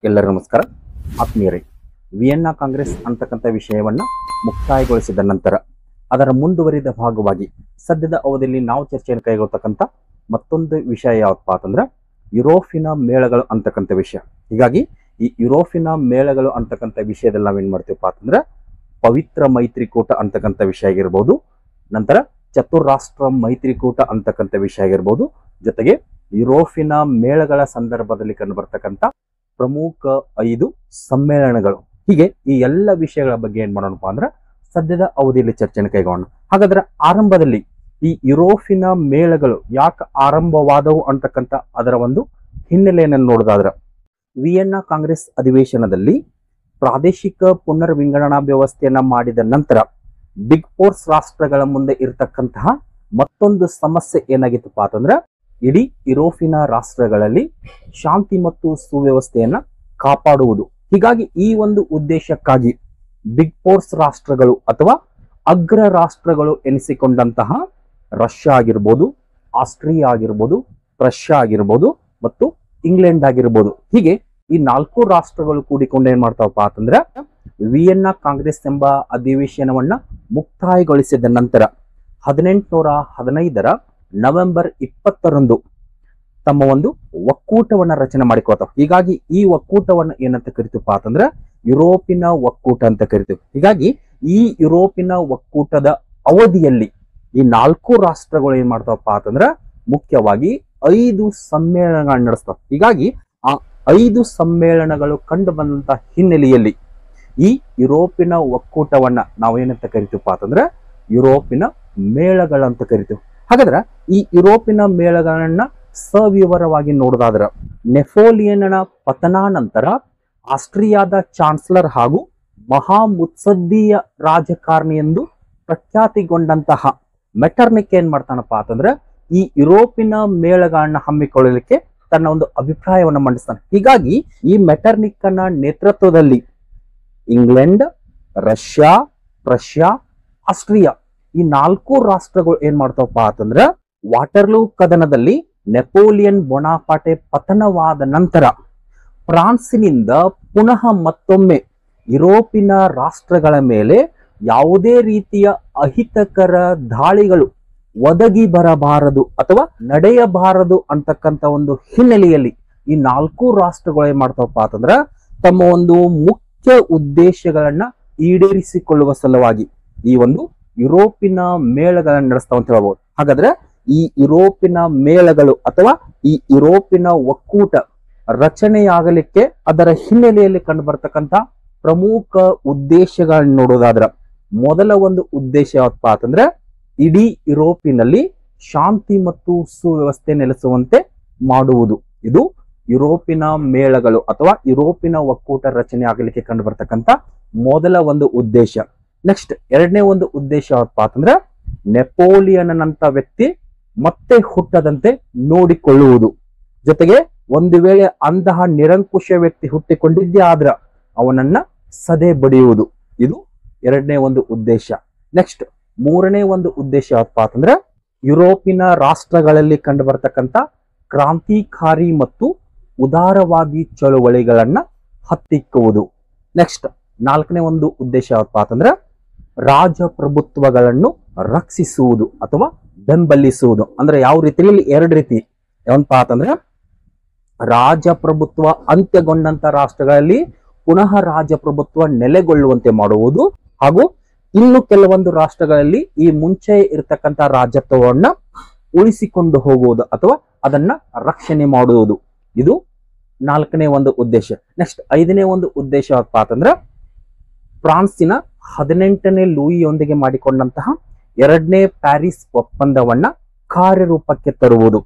ಎಲ್ಲರಿಗೂ ನಮಸ್ಕಾರ. ಆತ್ಮೀಯರೇ, ವಿಯೆನ್ನಾ ಕಾಂಗ್ರೆಸ್ ಅಂತಕ್ಕಂಥ ವಿಷಯವನ್ನ ಮುಕ್ತಾಯಗೊಳಿಸಿದ ನಂತರ ಅದರ ಮುಂದುವರಿದ ಭಾಗವಾಗಿ ಸದ್ಯದ ಅವಧಿಯಲ್ಲಿ ನಾವು ಚರ್ಚೆಯನ್ನು ಕೈಗೊಳ್ಳತಕ್ಕಂಥ ಮತ್ತೊಂದು ವಿಷಯ ಯಾವತ್ತಪ್ಪ ಅಂತಂದ್ರೆ ಯುರೋಪಿನ ಮೇಳಗಳು ಅಂತಕ್ಕಂಥ ವಿಷಯ. ಹೀಗಾಗಿ ಈ ಯುರೋಪಿನ ಮೇಳಗಳು ಅಂತಕ್ಕಂಥ ವಿಷಯದಲ್ಲಿ ನಾವೇನ್ ಮಾಡ್ತೀವಪ್ಪ ಅಂತಂದ್ರೆ ಪವಿತ್ರ ಮೈತ್ರಿಕೂಟ ಅಂತಕ್ಕಂಥ ವಿಷಯ ಆಗಿರ್ಬೋದು, ನಂತರ ಚತುರಾಷ್ಟ್ರ ಮೈತ್ರಿಕೂಟ ಅಂತಕ್ಕಂಥ ವಿಷಯ ಆಗಿರ್ಬೋದು, ಜೊತೆಗೆ ಯುರೋಪಿನ ಮೇಳಗಳ ಸಂದರ್ಭದಲ್ಲಿ ಕಂಡು ಬರ್ತಕ್ಕಂಥ ಪ್ರಮುಖ 5 ಸಮ್ಮೇಳನಗಳು, ಹೀಗೆ ಈ ಎಲ್ಲ ವಿಷಯಗಳ ಬಗ್ಗೆ ಏನ್ ಮಾಡೋಣಪ್ಪ ಅಂದ್ರೆ ಸದ್ಯದ ಅವಧಿಯಲ್ಲಿ ಚರ್ಚೆಯನ್ನು ಕೈಗೊಳ್ಳೋಣ. ಹಾಗಾದ್ರೆ ಆರಂಭದಲ್ಲಿ ಈ ಯುರೋಪಿನ ಮೇಳಗಳು ಯಾಕೆ ಆರಂಭವಾದವು ಅಂತಕ್ಕಂಥ ಅದರ ಒಂದು ಹಿನ್ನೆಲೆಯನ್ನು ನೋಡೋದಾದ್ರೆ, ವಿಯೆನ್ನಾ ಕಾಂಗ್ರೆಸ್ ಅಧಿವೇಶನದಲ್ಲಿ ಪ್ರಾದೇಶಿಕ ಪುನರ್ವಿಂಗಡಣಾ ವ್ಯವಸ್ಥೆಯನ್ನ ಮಾಡಿದ ನಂತರ ಬಿಗ್ ಫೋರ್ಸ್ ರಾಷ್ಟ್ರಗಳ ಮುಂದೆ ಇರತಕ್ಕಂತಹ ಮತ್ತೊಂದು ಸಮಸ್ಯೆ ಏನಾಗಿತ್ತಪ್ಪ ಅಂತಂದ್ರೆ ಇಡೀ ಯುರೋಪಿನ ರಾಷ್ಟ್ರಗಳಲ್ಲಿ ಶಾಂತಿ ಮತ್ತು ಸುವ್ಯವಸ್ಥೆಯನ್ನ ಕಾಪಾಡುವುದು. ಹೀಗಾಗಿ ಈ ಒಂದು ಉದ್ದೇಶಕ್ಕಾಗಿ ಬಿಗ್ ಫೋರ್ಸ್ ರಾಷ್ಟ್ರಗಳು ಅಥವಾ ಅಗ್ರ ರಾಷ್ಟ್ರಗಳು ಎನಿಸಿಕೊಂಡಂತಹ ರಷ್ಯಾ ಆಗಿರ್ಬೋದು, ಆಸ್ಟ್ರಿಯಾ ಆಗಿರ್ಬೋದು, ಪ್ರಷ್ಯಾ ಆಗಿರ್ಬೋದು ಮತ್ತು ಇಂಗ್ಲೆಂಡ್ ಆಗಿರ್ಬೋದು, ಹೀಗೆ ಈ 4 ರಾಷ್ಟ್ರಗಳು ಕೂಡಿಕೊಂಡು ಏನ್ ಮಾಡ್ತಾವಪ್ಪ ಅಂತಂದ್ರೆ ವಿಯೆನ್ನಾ ಕಾಂಗ್ರೆಸ್ ಎಂಬ ಅಧಿವೇಶನವನ್ನ ಮುಕ್ತಾಯಗೊಳಿಸಿದ ನಂತರ 1815ರ ನವೆಂಬರ್ 20ರಂದು ತಮ್ಮ ಒಂದು ಒಕ್ಕೂಟವನ್ನ ರಚನೆ ಮಾಡಿಕೊಳ್ತಾವ. ಹೀಗಾಗಿ ಈ ಒಕ್ಕೂಟವನ್ನ ಏನಂತ ಕರಿತೀವಪ್ಪ ಅಂತಂದ್ರೆ ಯುರೋಪಿನ ಒಕ್ಕೂಟ ಅಂತ ಕರಿತೀವಿ. ಹೀಗಾಗಿ ಈ ಯುರೋಪಿನ ಒಕ್ಕೂಟದ ಅವಧಿಯಲ್ಲಿ ಈ 4 ರಾಷ್ಟ್ರಗಳು ಏನ್ ಮಾಡ್ತಾವಪ್ಪ ಅಂತಂದ್ರೆ ಮುಖ್ಯವಾಗಿ 5 ಸಮ್ಮೇಳನಗಳನ್ನ ನಡೆಸ್ತಾವ. ಹೀಗಾಗಿ ಆ 5 ಸಮ್ಮೇಳನಗಳು ಕಂಡು ಬಂದಂತ ಹಿನ್ನೆಲೆಯಲ್ಲಿ ಈ ಯುರೋಪಿನ ಒಕ್ಕೂಟವನ್ನ ನಾವು ಏನಂತ ಕರಿತೀವಪ್ಪ ಅಂತಂದ್ರೆ ಯುರೋಪಿನ ಮೇಳಗಳಂತ ಕರಿತೀವಿ. ಹಾಗಾದ್ರೆ ಈ ಯುರೋಪಿನ ಮೇಳಗಳನ್ನ ಸವಿವರವಾಗಿ ನೋಡೋದಾದ್ರೆ, ನೆಪೋಲಿಯನ್ನ ಪತನಾನಂತರ ಆಸ್ಟ್ರಿಯಾದ ಚಾನ್ಸಲರ್ ಹಾಗೂ ಮಹಾ ಮುತ್ಸದ್ದೀಯ ರಾಜಕಾರಣಿ ಎಂದು ಪ್ರಖ್ಯಾತಿಗೊಂಡಂತಹ ಮೆಟರ್ನಿಕ್ ಏನ್ ಮಾಡ್ತಾನಪ್ಪ ಅಂತಂದ್ರೆ ಈ ಯುರೋಪಿನ ಮೇಳಗಳನ್ನ ಹಮ್ಮಿಕೊಳ್ಳಲಿಕ್ಕೆ ತನ್ನ ಒಂದು ಅಭಿಪ್ರಾಯವನ್ನು ಮಂಡಿಸ್ತಾನೆ. ಹೀಗಾಗಿ ಈ ಮೆಟರ್ನಿಕ್ ನ ನೇತೃತ್ವದಲ್ಲಿ ಇಂಗ್ಲೆಂಡ್, ರಷ್ಯಾ, ಪ್ರಷ್ಯಾ, ಆಸ್ಟ್ರಿಯಾ ಈ 4 ರಾಷ್ಟ್ರಗಳು ಏನ್ ಮಾಡ್ತಾವಪ್ಪ ಅಂತಂದ್ರೆ ವಾಟರ್ಲೂ ಕದನದಲ್ಲಿ ನೆಪೋಲಿಯನ್ ಬೊನಾಪಾರ್ಟೆ ಪತನವಾದ ನಂತರ ಫ್ರಾನ್ಸಿನಿಂದ ಪುನಃ ಮತ್ತೊಮ್ಮೆ ಯುರೋಪಿನ ರಾಷ್ಟ್ರಗಳ ಮೇಲೆ ಯಾವುದೇ ರೀತಿಯ ಅಹಿತಕರ ದಾಳಿಗಳು ಒದಗಿ ಬರಬಾರದು ಅಥವಾ ನಡೆಯಬಾರದು ಅಂತಕ್ಕಂಥ ಒಂದು ಹಿನ್ನೆಲೆಯಲ್ಲಿ ಈ 4 ರಾಷ್ಟ್ರಗಳು ಏನ್ ಮಾಡ್ತಾವಪ್ಪ ಅಂತಂದ್ರ ತಮ್ಮ ಒಂದು ಮುಖ್ಯ ಉದ್ದೇಶಗಳನ್ನ ಈಡೇರಿಸಿಕೊಳ್ಳುವ ಸಲುವಾಗಿ ಈ ಒಂದು ಯುರೋಪಿನ ಮೇಳಗಳನ್ನ ನಡೆಸ್ತಾವ ಅಂತ ಹೇಳ್ಬೋದು. ಹಾಗಾದ್ರೆ ಈ ಯುರೋಪಿನ ಮೇಳಗಳು ಅಥವಾ ಈ ಯುರೋಪಿನ ಒಕ್ಕೂಟ ರಚನೆಯಾಗಲಿಕ್ಕೆ ಅದರ ಹಿನ್ನೆಲೆಯಲ್ಲಿ ಕಂಡು ಬರ್ತಕ್ಕಂಥ ಪ್ರಮುಖ ಉದ್ದೇಶಗಳನ್ನ ನೋಡೋದಾದ್ರ ಮೊದಲ ಒಂದು ಉದ್ದೇಶ ಯಾವತ್ತಪ್ಪ ಅಂತಂದ್ರೆ ಇಡೀ ಯುರೋಪಿನಲ್ಲಿ ಶಾಂತಿ ಮತ್ತು ಸುವ್ಯವಸ್ಥೆ ನೆಲೆಸುವಂತೆ ಮಾಡುವುದು. ಇದು ಯುರೋಪಿನ ಮೇಳಗಳು ಅಥವಾ ಯುರೋಪಿನ ಒಕ್ಕೂಟ ರಚನೆ ಆಗಲಿಕ್ಕೆ ಕಂಡು ಬರ್ತಕ್ಕಂಥ ಮೊದಲ ಒಂದು ಉದ್ದೇಶ. ನೆಕ್ಸ್ಟ್ ಎರಡನೇ ಒಂದು ಉದ್ದೇಶ ಯಾವತ್ತಪ್ಪ ಅಂತಂದ್ರೆ ನೆಪೋಲಿಯನ್ನಂತ ವ್ಯಕ್ತಿ ಮತ್ತೆ ಹುಟ್ಟದಂತೆ ನೋಡಿಕೊಳ್ಳುವುದು. ಜೊತೆಗೆ ಒಂದು ವೇಳೆ ಅಂತಹ ನಿರಂಕುಶ ವ್ಯಕ್ತಿ ಹುಟ್ಟಿಕೊಂಡಿದ್ದೇ ಆದ್ರ ಅವನನ್ನ ಸದೆ ಬಡಿಯುವುದು. ಇದು ಎರಡನೇ ಒಂದು ಉದ್ದೇಶ. ನೆಕ್ಸ್ಟ್ ಮೂರನೇ ಒಂದು ಉದ್ದೇಶ ಯಾವತ್ತಪ್ಪ ಅಂತಂದ್ರೆ ಯುರೋಪಿನ ರಾಷ್ಟ್ರಗಳಲ್ಲಿ ಕಂಡು ಬರ್ತಕ್ಕಂಥ ಕ್ರಾಂತಿಕಾರಿ ಮತ್ತು ಉದಾರವಾದಿ ಚಳುವಳಿಗಳನ್ನ ಹತ್ತಿಕ್ಕುವುದು. ನೆಕ್ಸ್ಟ್ ನಾಲ್ಕನೇ ಒಂದು ಉದ್ದೇಶ ಯಾವತ್ತಪ್ಪ ಅಂತಂದ್ರೆ ರಾಜಪ್ರಭುತ್ವಗಳನ್ನು ರಕ್ಷಿಸುವುದು ಅಥವಾ ಬೆಂಬಲಿಸುವುದು. ಅಂದ್ರೆ ಯಾವ ರೀತಿಯಲ್ಲಿ 2 ರೀತಿ ಏನಪ್ಪಾ ಅಂತಂದ್ರೆ ರಾಜಪ್ರಭುತ್ವ ಅಂತ್ಯಗೊಂಡಂತ ರಾಷ್ಟ್ರಗಳಲ್ಲಿ ಪುನಃ ರಾಜಪ್ರಭುತ್ವ ನೆಲೆಗೊಳ್ಳುವಂತೆ ಮಾಡುವುದು, ಹಾಗೂ ಇನ್ನು ಕೆಲವೊಂದು ರಾಷ್ಟ್ರಗಳಲ್ಲಿ ಈ ಮುಂಚೆ ಇರತಕ್ಕಂತ ರಾಜತ್ವವನ್ನ ಉಳಿಸಿಕೊಂಡು ಹೋಗುವುದು ಅಥವಾ ಅದನ್ನ ರಕ್ಷಣೆ ಮಾಡುವುದು. ಇದು ನಾಲ್ಕನೇ ಒಂದು ಉದ್ದೇಶ. ನೆಕ್ಸ್ಟ್ ಐದನೇ ಒಂದು ಉದ್ದೇಶ ಯಾವತ್ತಪ್ಪ ಅಂತಂದ್ರೆ ಫ್ರಾನ್ಸಿನ 18ನೇ ಲೂಯಿಯೊಂದಿಗೆ ಮಾಡಿಕೊಂಡಂತಹ 2ನೇ ಪ್ಯಾರಿಸ್ ಒಪ್ಪಂದವನ್ನ ಕಾರ್ಯರೂಪಕ್ಕೆ ತರುವುದು.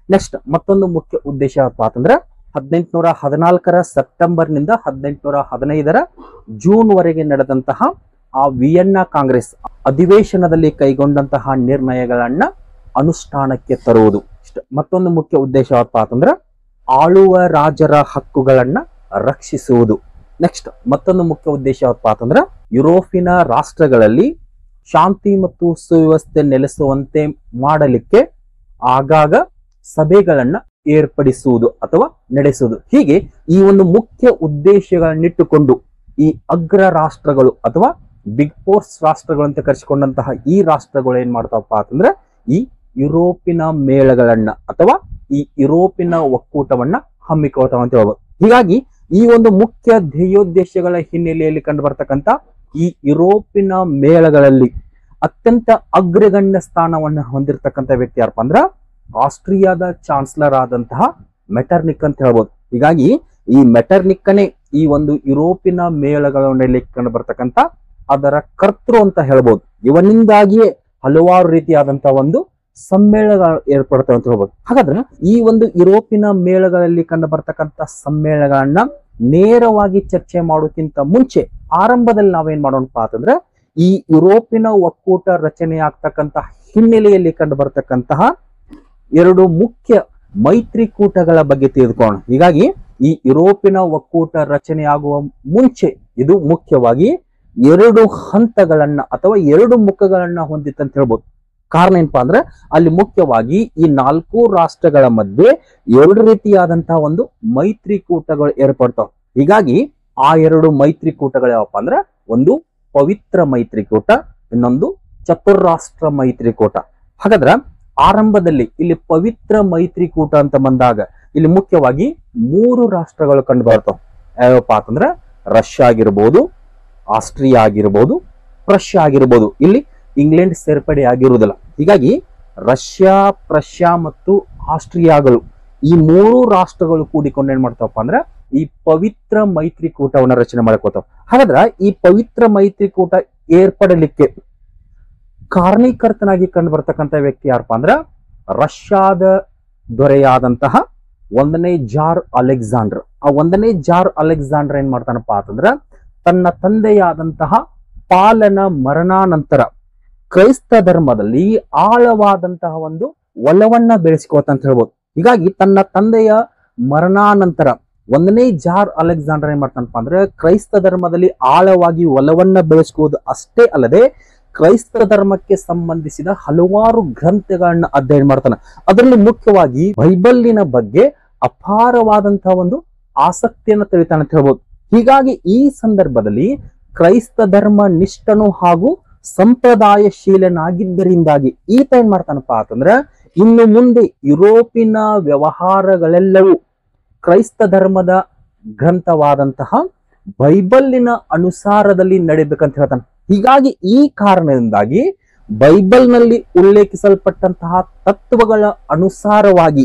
ನೆಕ್ಸ್ಟ್ ಮತ್ತೊಂದು ಮುಖ್ಯ ಉದ್ದೇಶ ಯಾವತ್ತಪ್ಪ ಅಂತಂದ್ರೆ 1814ರ ಸೆಪ್ಟೆಂಬರ್ನಿಂದ 1815ರ ಜೂನ್ ವರೆಗೆ ನಡೆದಂತಹ ಆ ವಿಯೆನ್ನಾ ಕಾಂಗ್ರೆಸ್ ಅಧಿವೇಶನದಲ್ಲಿ ಕೈಗೊಂಡಂತಹ ನಿರ್ಣಯಗಳನ್ನ ಅನುಷ್ಠಾನಕ್ಕೆ ತರುವುದು. ಮತ್ತೊಂದು ಮುಖ್ಯ ಉದ್ದೇಶ ಯಾವತ್ತಪ್ಪ ಅಂತಂದ್ರೆ ಆಳುವ ರಾಜರ ಹಕ್ಕುಗಳನ್ನ ರಕ್ಷಿಸುವುದು. ನೆಕ್ಸ್ಟ್ ಮತ್ತೊಂದು ಮುಖ್ಯ ಉದ್ದೇಶ ಯಾವತ್ತಪ್ಪ ಅಂತಂದ್ರೆ ಯುರೋಪಿನ ರಾಷ್ಟ್ರಗಳಲ್ಲಿ ಶಾಂತಿ ಮತ್ತು ಸುವ್ಯವಸ್ಥೆ ನೆಲೆಸುವಂತೆ ಮಾಡಲಿಕ್ಕೆ ಆಗಾಗ ಸಭೆಗಳನ್ನ ಏರ್ಪಡಿಸುವುದು ಅಥವಾ ನಡೆಸುವುದು. ಹೀಗೆ ಈ ಒಂದು ಮುಖ್ಯ ಉದ್ದೇಶಗಳನ್ನಿಟ್ಟುಕೊಂಡು ಈ ಅಗ್ರ ರಾಷ್ಟ್ರಗಳು ಅಥವಾ ಬಿಗ್ ಫೋರ್ಸ್ ರಾಷ್ಟ್ರಗಳು ಅಂತ ಕರೆಸಿಕೊಂಡಂತಹ ಈ ರಾಷ್ಟ್ರಗಳು ಏನ್ ಮಾಡ್ತಾವಪ್ಪ ಅಂತಂದ್ರೆ ಈ ಯುರೋಪಿನ ಮೇಳಗಳನ್ನ ಅಥವಾ ಈ ಯುರೋಪಿನ ಒಕ್ಕೂಟವನ್ನ ಹಮ್ಮಿಕೊಳ್ತಾವ ಅಂತ ಹೇಳ್ಬೋದು. ಹೀಗಾಗಿ ಈ ಒಂದು ಮುಖ್ಯ ಧ್ಯೇಯೋದ್ದೇಶಗಳ ಹಿನ್ನೆಲೆಯಲ್ಲಿ ಕಂಡು ಬರ್ತಕ್ಕಂಥ ಈ ಯುರೋಪಿನ ಮೇಳಗಳಲ್ಲಿ ಅತ್ಯಂತ ಅಗ್ರಗಣ್ಯ ಸ್ಥಾನವನ್ನು ಹೊಂದಿರತಕ್ಕಂಥ ವ್ಯಕ್ತಿ ಯಾರಪ್ಪ ಅಂದ್ರ ಆಸ್ಟ್ರಿಯಾದ ಚಾನ್ಸಲರ್ ಆದಂತಹ ಮೆಟರ್ನಿಕ್ ಅಂತ ಹೇಳ್ಬೋದು. ಹೀಗಾಗಿ ಈ ಮೆಟರ್ನಿಕ್ಕನೇ ಈ ಒಂದು ಯುರೋಪಿನ ಮೇಳಗಳಲ್ಲಿ ಕಂಡು ಬರ್ತಕ್ಕಂಥ ಅದರ ಕರ್ತೃ ಅಂತ ಹೇಳ್ಬೋದು. ಇವನಿಂದಾಗಿಯೇ ಹಲವಾರು ರೀತಿಯಾದಂತಹ ಒಂದು ಸಮ್ಮೇಳನಗಳು ಏರ್ಪಡ್ತವೆ ಅಂತ ಹೇಳ್ಬೋದು. ಹಾಗಾದ್ರೆ ಈ ಒಂದು ಯುರೋಪಿನ ಮೇಳಗಳಲ್ಲಿ ಕಂಡು ಬರ್ತಕ್ಕಂಥ ಸಮ್ಮೇಳನಗಳನ್ನ ನೇರವಾಗಿ ಚರ್ಚೆ ಮಾಡೋಕ್ಕಿಂತ ಮುಂಚೆ ಆರಂಭದಲ್ಲಿ ನಾವೇನ್ ಮಾಡೋಣಪ್ಪ ಅಂತಂದ್ರೆ ಈ ಯುರೋಪಿನ ಒಕ್ಕೂಟ ರಚನೆ ಆಗ್ತಕ್ಕಂತಹ ಹಿನ್ನೆಲೆಯಲ್ಲಿ ಕಂಡು ಬರ್ತಕ್ಕಂತಹ ಎರಡು ಮುಖ್ಯ ಮೈತ್ರಿಕೂಟಗಳ ಬಗ್ಗೆ ತಿಳಿದುಕೊಳ್ಳೋಣ. ಹೀಗಾಗಿ ಈ ಯುರೋಪಿನ ಒಕ್ಕೂಟ ರಚನೆ ಆಗುವ ಮುಂಚೆ ಇದು ಮುಖ್ಯವಾಗಿ ಎರಡು ಹಂತಗಳನ್ನ ಅಥವಾ ಎರಡು ಮುಖಗಳನ್ನ ಹೊಂದಿತ್ತಂತ ಹೇಳ್ಬೋದು. ಕಾರಣ ಏನಪ್ಪಾ ಅಂದ್ರೆ ಅಲ್ಲಿ ಮುಖ್ಯವಾಗಿ ಈ 4 ರಾಷ್ಟ್ರಗಳ ಮಧ್ಯೆ ಎರಡು ರೀತಿಯಾದಂತಹ ಒಂದು ಮೈತ್ರಿಕೂಟಗಳು ಏರ್ಪಡ್ತಾವ. ಹೀಗಾಗಿ ಆ ಎರಡು ಮೈತ್ರಿಕೂಟಗಳು ಯಾವಪ್ಪ ಅಂದ್ರೆ ಒಂದು ಪವಿತ್ರ ಮೈತ್ರಿಕೂಟ, ಇನ್ನೊಂದು ಚತುರ್ರಾಷ್ಟ್ರ ಮೈತ್ರಿಕೂಟ. ಹಾಗಾದ್ರೆ ಆರಂಭದಲ್ಲಿ ಇಲ್ಲಿ ಪವಿತ್ರ ಮೈತ್ರಿಕೂಟ ಅಂತ ಬಂದಾಗ ಇಲ್ಲಿ ಮುಖ್ಯವಾಗಿ 3 ರಾಷ್ಟ್ರಗಳು ಕಂಡು ಬರ್ತಾವ. ಯಾವಪ್ಪ ಅಂತಂದ್ರೆ ರಷ್ಯಾ ಆಗಿರ್ಬೋದು, ಆಸ್ಟ್ರಿಯಾ ಆಗಿರ್ಬೋದು, ಪ್ರಷ್ಯಾ ಆಗಿರ್ಬೋದು. ಇಲ್ಲಿ ಇಂಗ್ಲೆಂಡ್ ಸೇರ್ಪಡೆ ಆಗಿರುವುದಿಲ್ಲ. ಹೀಗಾಗಿ ರಷ್ಯಾ, ಪ್ರಷ್ಯಾ ಮತ್ತು ಆಸ್ಟ್ರಿಯಾಗಳು ಈ 3 ರಾಷ್ಟ್ರಗಳು ಕೂಡಿಕೊಂಡು ಏನ್ ಮಾಡ್ತಾವಪ್ಪ ಅಂದ್ರೆ ಈ ಪವಿತ್ರ ಮೈತ್ರಿಕೂಟವನ್ನ ರಚನೆ ಮಾಡ್ಕೋತಾವ. ಹಾಗಾದ್ರ ಈ ಪವಿತ್ರ ಮೈತ್ರಿಕೂಟ ಏರ್ಪಡಲಿಕ್ಕೆ ಕಾರಣೀಕರ್ತನಾಗಿ ಕಂಡು ಬರ್ತಕ್ಕಂಥ ವ್ಯಕ್ತಿ ಯಾರಪ್ಪ ಅಂದ್ರ ರಷ್ಯಾದ ದೊರೆಯಾದಂತಹ 1ನೇ ಜಾರ್ ಅಲೆಕ್ಸಾಂಡರ್. ಆ 1ನೇ ಜಾರ್ ಅಲೆಕ್ಸಾಂಡರ್ ಏನ್ ಮಾಡ್ತಾನಪ್ಪ ಅಂತಂದ್ರ ತನ್ನ ತಂದೆಯಾದಂತಹ ಪಾಲನ ಮರಣಾನಂತರ ಕ್ರೈಸ್ತ ಧರ್ಮದಲ್ಲಿ ಆಳವಾದಂತಹ ಒಂದು ಒಲವನ್ನ ಬೆಳೆಸ್ಕೋತಂತ ಹೇಳ್ಬೋದು. ಹೀಗಾಗಿ ತನ್ನ ತಂದೆಯ ಮರಣಾನಂತರ 1ನೇ ಜಾರ್ ಅಲೆಕ್ಸಾಂಡರ್ ಏನ್ ಮಾಡ್ತಾನಪ್ಪ ಅಂದ್ರೆ ಕ್ರೈಸ್ತ ಧರ್ಮದಲ್ಲಿ ಆಳವಾಗಿ ಒಲವನ್ನ ಬೆಳೆಸ್ಕೋದು ಅಷ್ಟೇ ಅಲ್ಲದೆ ಕ್ರೈಸ್ತ ಧರ್ಮಕ್ಕೆ ಸಂಬಂಧಿಸಿದ ಹಲವಾರು ಗ್ರಂಥಗಳನ್ನ ಅಧ್ಯಯನ ಮಾಡ್ತಾನೆ. ಅದರಲ್ಲಿ ಮುಖ್ಯವಾಗಿ ಬೈಬಲ್ಲಿನ ಬಗ್ಗೆ ಅಪಾರವಾದಂತಹ ಒಂದು ಆಸಕ್ತಿಯನ್ನು ತಿಳಿತಾನೆ ಅಂತ ಹೇಳ್ಬೋದು. ಹೀಗಾಗಿ ಈ ಸಂದರ್ಭದಲ್ಲಿ ಕ್ರೈಸ್ತ ಧರ್ಮ ನಿಷ್ಠನು ಹಾಗೂ ಸಂಪ್ರದಾಯಶೀಲನಾಗಿದ್ದರಿಂದಾಗಿ ಈತ ಏನ್ ಮಾಡ್ತಾನಪ್ಪ ಅಂತಂದ್ರೆ ಇನ್ನು ಮುಂದೆ ಯುರೋಪಿನ ವ್ಯವಹಾರಗಳೆಲ್ಲವೂ ಕ್ರೈಸ್ತ ಧರ್ಮದ ಗ್ರಂಥವಾದಂತಹ ಬೈಬಲ್ಲಿನ ಅನುಸಾರದಲ್ಲಿ ನಡಿಬೇಕಂತ ಹೇಳ್ತಾನೆ. ಹೀಗಾಗಿ ಈ ಕಾರಣದಿಂದಾಗಿ ಬೈಬಲ್ನಲ್ಲಿ ಉಲ್ಲೇಖಿಸಲ್ಪಟ್ಟಂತಹ ತತ್ವಗಳ ಅನುಸಾರವಾಗಿ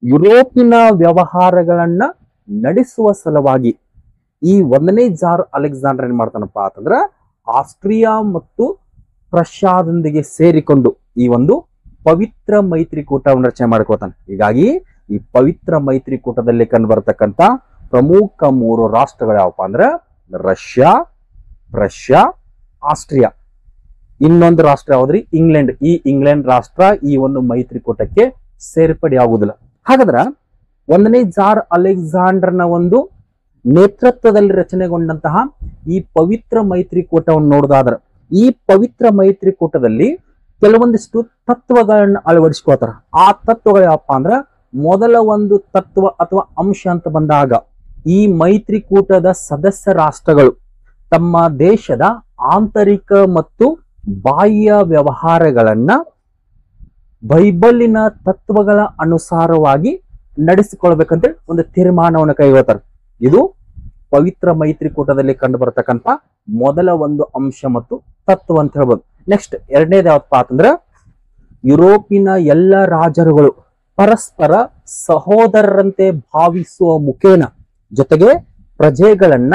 ಯುರೋಪಿನ ವ್ಯವಹಾರಗಳನ್ನ ನಡೆಸುವ ಸಲುವಾಗಿ ಈ 1ನೇ ಜಾರ್ ಅಲೆಕ್ಸಾಂಡರ್ ಏನ್ ಮಾಡ್ತಾನಪ್ಪ ಅಂತಂದ್ರ ಆಸ್ಟ್ರಿಯಾ ಮತ್ತು ಪ್ರಷ್ಯಾದೊಂದಿಗೆ ಸೇರಿಕೊಂಡು ಈ ಒಂದು ಪವಿತ್ರ ಮೈತ್ರಿಕೂಟವನ್ನು ರಚನೆ ಮಾಡ್ಕೋತಾನೆ. ಹೀಗಾಗಿ ಈ ಪವಿತ್ರ ಮೈತ್ರಿಕೂಟದಲ್ಲಿ ಕಂಡು ಬರ್ತಕ್ಕಂಥ ಪ್ರಮುಖ 3 ರಾಷ್ಟ್ರಗಳು ಯಾವಪ್ಪ ಅಂದ್ರೆ ರಷ್ಯಾ, ಪ್ರಷ್ಯಾ, ಆಸ್ಟ್ರಿಯಾ. ಇನ್ನೊಂದು ರಾಷ್ಟ್ರ ಯಾವ್ದ್ರಿ ಇಂಗ್ಲೆಂಡ್. ಈ ಇಂಗ್ಲೆಂಡ್ ರಾಷ್ಟ್ರ ಈ ಒಂದು ಮೈತ್ರಿಕೂಟಕ್ಕೆ ಸೇರ್ಪಡೆ ಆಗುವುದಿಲ್ಲ. ಹಾಗಾದ್ರ 1ನೇ ಜಾರ್ ಅಲೆಕ್ಸಾಂಡರ್ನ ಒಂದು ನೇತೃತ್ವದಲ್ಲಿ ರಚನೆಗೊಂಡಂತಹ ಈ ಪವಿತ್ರ ಮೈತ್ರಿಕೂಟವನ್ನು ನೋಡೋದಾದ್ರೆ ಈ ಪವಿತ್ರ ಮೈತ್ರಿಕೂಟದಲ್ಲಿ ಕೆಲವೊಂದಿಷ್ಟು ತತ್ವಗಳನ್ನ ಅಳವಡಿಸ್ಕೋತಾರ. ಆ ತತ್ವಗಳು ಯಾವಪ್ಪ ಅಂದ್ರ ಮೊದಲ ಒಂದು ತತ್ವ ಅಥವಾ ಅಂಶ ಅಂತ ಬಂದಾಗ ಈ ಮೈತ್ರಿಕೂಟದ ಸದಸ್ಯ ರಾಷ್ಟ್ರಗಳು ತಮ್ಮ ದೇಶದ ಆಂತರಿಕ ಮತ್ತು ಬಾಹ್ಯ ವ್ಯವಹಾರಗಳನ್ನ ಬೈಬಲಿನ ತತ್ವಗಳ ಅನುಸಾರವಾಗಿ ನಡೆಸಿಕೊಳ್ಬೇಕಂತ ಒಂದು ತೀರ್ಮಾನವನ್ನು ಕೈಗೊಳ್ತಾರೆ. ಇದು ಪವಿತ್ರ ಮೈತ್ರಿಕೂಟದಲ್ಲಿ ಕಂಡು ಬರತಕ್ಕಂತ ಮೊದಲ ಒಂದು ಅಂಶ ಮತ್ತು ತತ್ವ ಅಂತ ಹೇಳ್ಬೋದು. ನೆಕ್ಸ್ಟ್ ಎರಡನೇದು ಯಾವಪ್ಪ ಅಂತಂದ್ರೆ ಯುರೋಪಿನ ಎಲ್ಲ ರಾಜರುಗಳು ಪರಸ್ಪರ ಸಹೋದರರಂತೆ ಭಾವಿಸುವ ಮುಖೇನ ಜೊತೆಗೆ ಪ್ರಜೆಗಳನ್ನ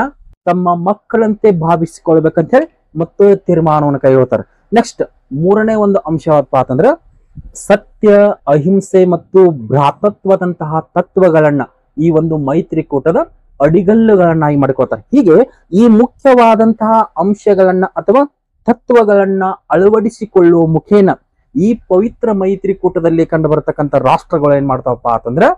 ತಮ್ಮ ಮಕ್ಕಳಂತೆ ಭಾವಿಸಿಕೊಳ್ಬೇಕಂತ ಹೇಳಿ ಮತ್ತು ತೀರ್ಮಾನವನ್ನು ಕೈಗೊಳ್ತಾರೆ. ನೆಕ್ಸ್ಟ್ ಮೂರನೇ ಒಂದು ಅಂಶ ಯಾವಪ್ಪ ಅಂತಂದ್ರೆ ಸತ್ಯ, ಅಹಿಂಸೆ ಮತ್ತು ಭ್ರಾತೃತ್ವದಂತಹ ತತ್ವಗಳನ್ನ ಈ ಒಂದು ಮೈತ್ರಿಕೂಟದ ಅಡಿಗಲ್ಲುಗಳನ್ನಾಗಿ ಮಾಡ್ಕೋತಾರೆ. ಹೀಗೆ ಈ ಮುಖ್ಯವಾದಂತಹ ಅಂಶಗಳನ್ನ ಅಥವಾ ತತ್ವಗಳನ್ನ ಅಳವಡಿಸಿಕೊಳ್ಳುವ ಮುಖೇನ ಈ ಪವಿತ್ರ ಮೈತ್ರಿಕೂಟದಲ್ಲಿ ಕಂಡು ಬರತಕ್ಕಂಥ ರಾಷ್ಟ್ರಗಳು ಏನ್ ಮಾಡ್ತಾವಪ್ಪ ಅಂತಂದ್ರೆ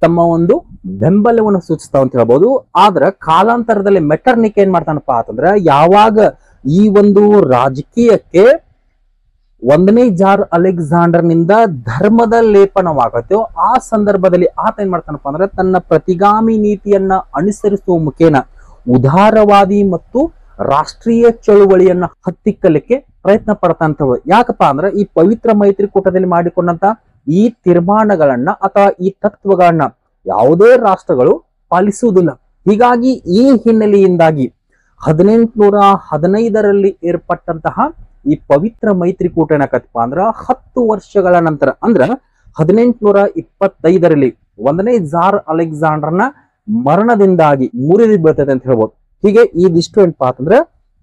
ತಮ್ಮ ಒಂದು ಬೆಂಬಲವನ್ನು ಸೂಚಿಸ್ತಾವ ಅಂತ ಹೇಳ್ಬೋದು. ಆದ್ರ ಕಾಲಾಂತರದಲ್ಲಿ ಮೆಟರ್ನಿಕ್ ಏನ್ ಮಾಡ್ತಾನಪ್ಪ ಅಂತಂದ್ರೆ ಯಾವಾಗ ಈ ಒಂದು ರಾಜಕೀಯಕ್ಕೆ ಒಂದನೇ ಜಾರ್ ಅಲೆಕ್ಸಾಂಡರ್ ನಿಂದ ಧರ್ಮದ ಲೇಪನವಾಗತ್ತೋ ಆ ಸಂದರ್ಭದಲ್ಲಿ ಆತ ಏನ್ ಮಾಡ್ತಾನಪ್ಪ ಅಂದ್ರೆ ತನ್ನ ಪ್ರತಿಗಾಮಿ ನೀತಿಯನ್ನ ಅನುಸರಿಸುವ ಮುಖೇನ ಉದಾರವಾದಿ ಮತ್ತು ರಾಷ್ಟ್ರೀಯ ಚಳುವಳಿಯನ್ನ ಹತ್ತಿಕ್ಕಲಿಕ್ಕೆ ಪ್ರಯತ್ನ ಪಡ್ತಾಂತ. ಯಾಕಪ್ಪ ಅಂದ್ರೆ ಈ ಪವಿತ್ರ ಮೈತ್ರಿಕೂಟದಲ್ಲಿ ಮಾಡಿಕೊಂಡಂತ ಈ ತೀರ್ಮಾನಗಳನ್ನ ಅಥವಾ ಈ ತತ್ವಗಳನ್ನ ಯಾವುದೇ ರಾಷ್ಟ್ರಗಳು ಪಾಲಿಸುವುದಿಲ್ಲ. ಹೀಗಾಗಿ ಈ ಹಿನ್ನೆಲೆಯಿಂದಾಗಿ 1815ರಲ್ಲಿ ಏರ್ಪಟ್ಟಂತಹ ಈ ಪವಿತ್ರ ಮೈತ್ರಿಕೂಟ ಏನಕತ್ತಪ್ಪ ಅಂದ್ರ 10 ವರ್ಷಗಳ ನಂತರ ಅಂದ್ರ 1825ರಲ್ಲಿ ಒಂದನೇ ಜಾರ್ ಅಲೆಕ್ಸಾಂಡರ್ನ ಮರಣದಿಂದಾಗಿ ಮುರಿದು ಬೀಳ್ತದೆ ಅಂತ ಹೇಳ್ಬೋದು. ಹೀಗೆ ಇದಿಷ್ಟು ಏನಪ್ಪಾ ಅಂತಂದ್ರೆ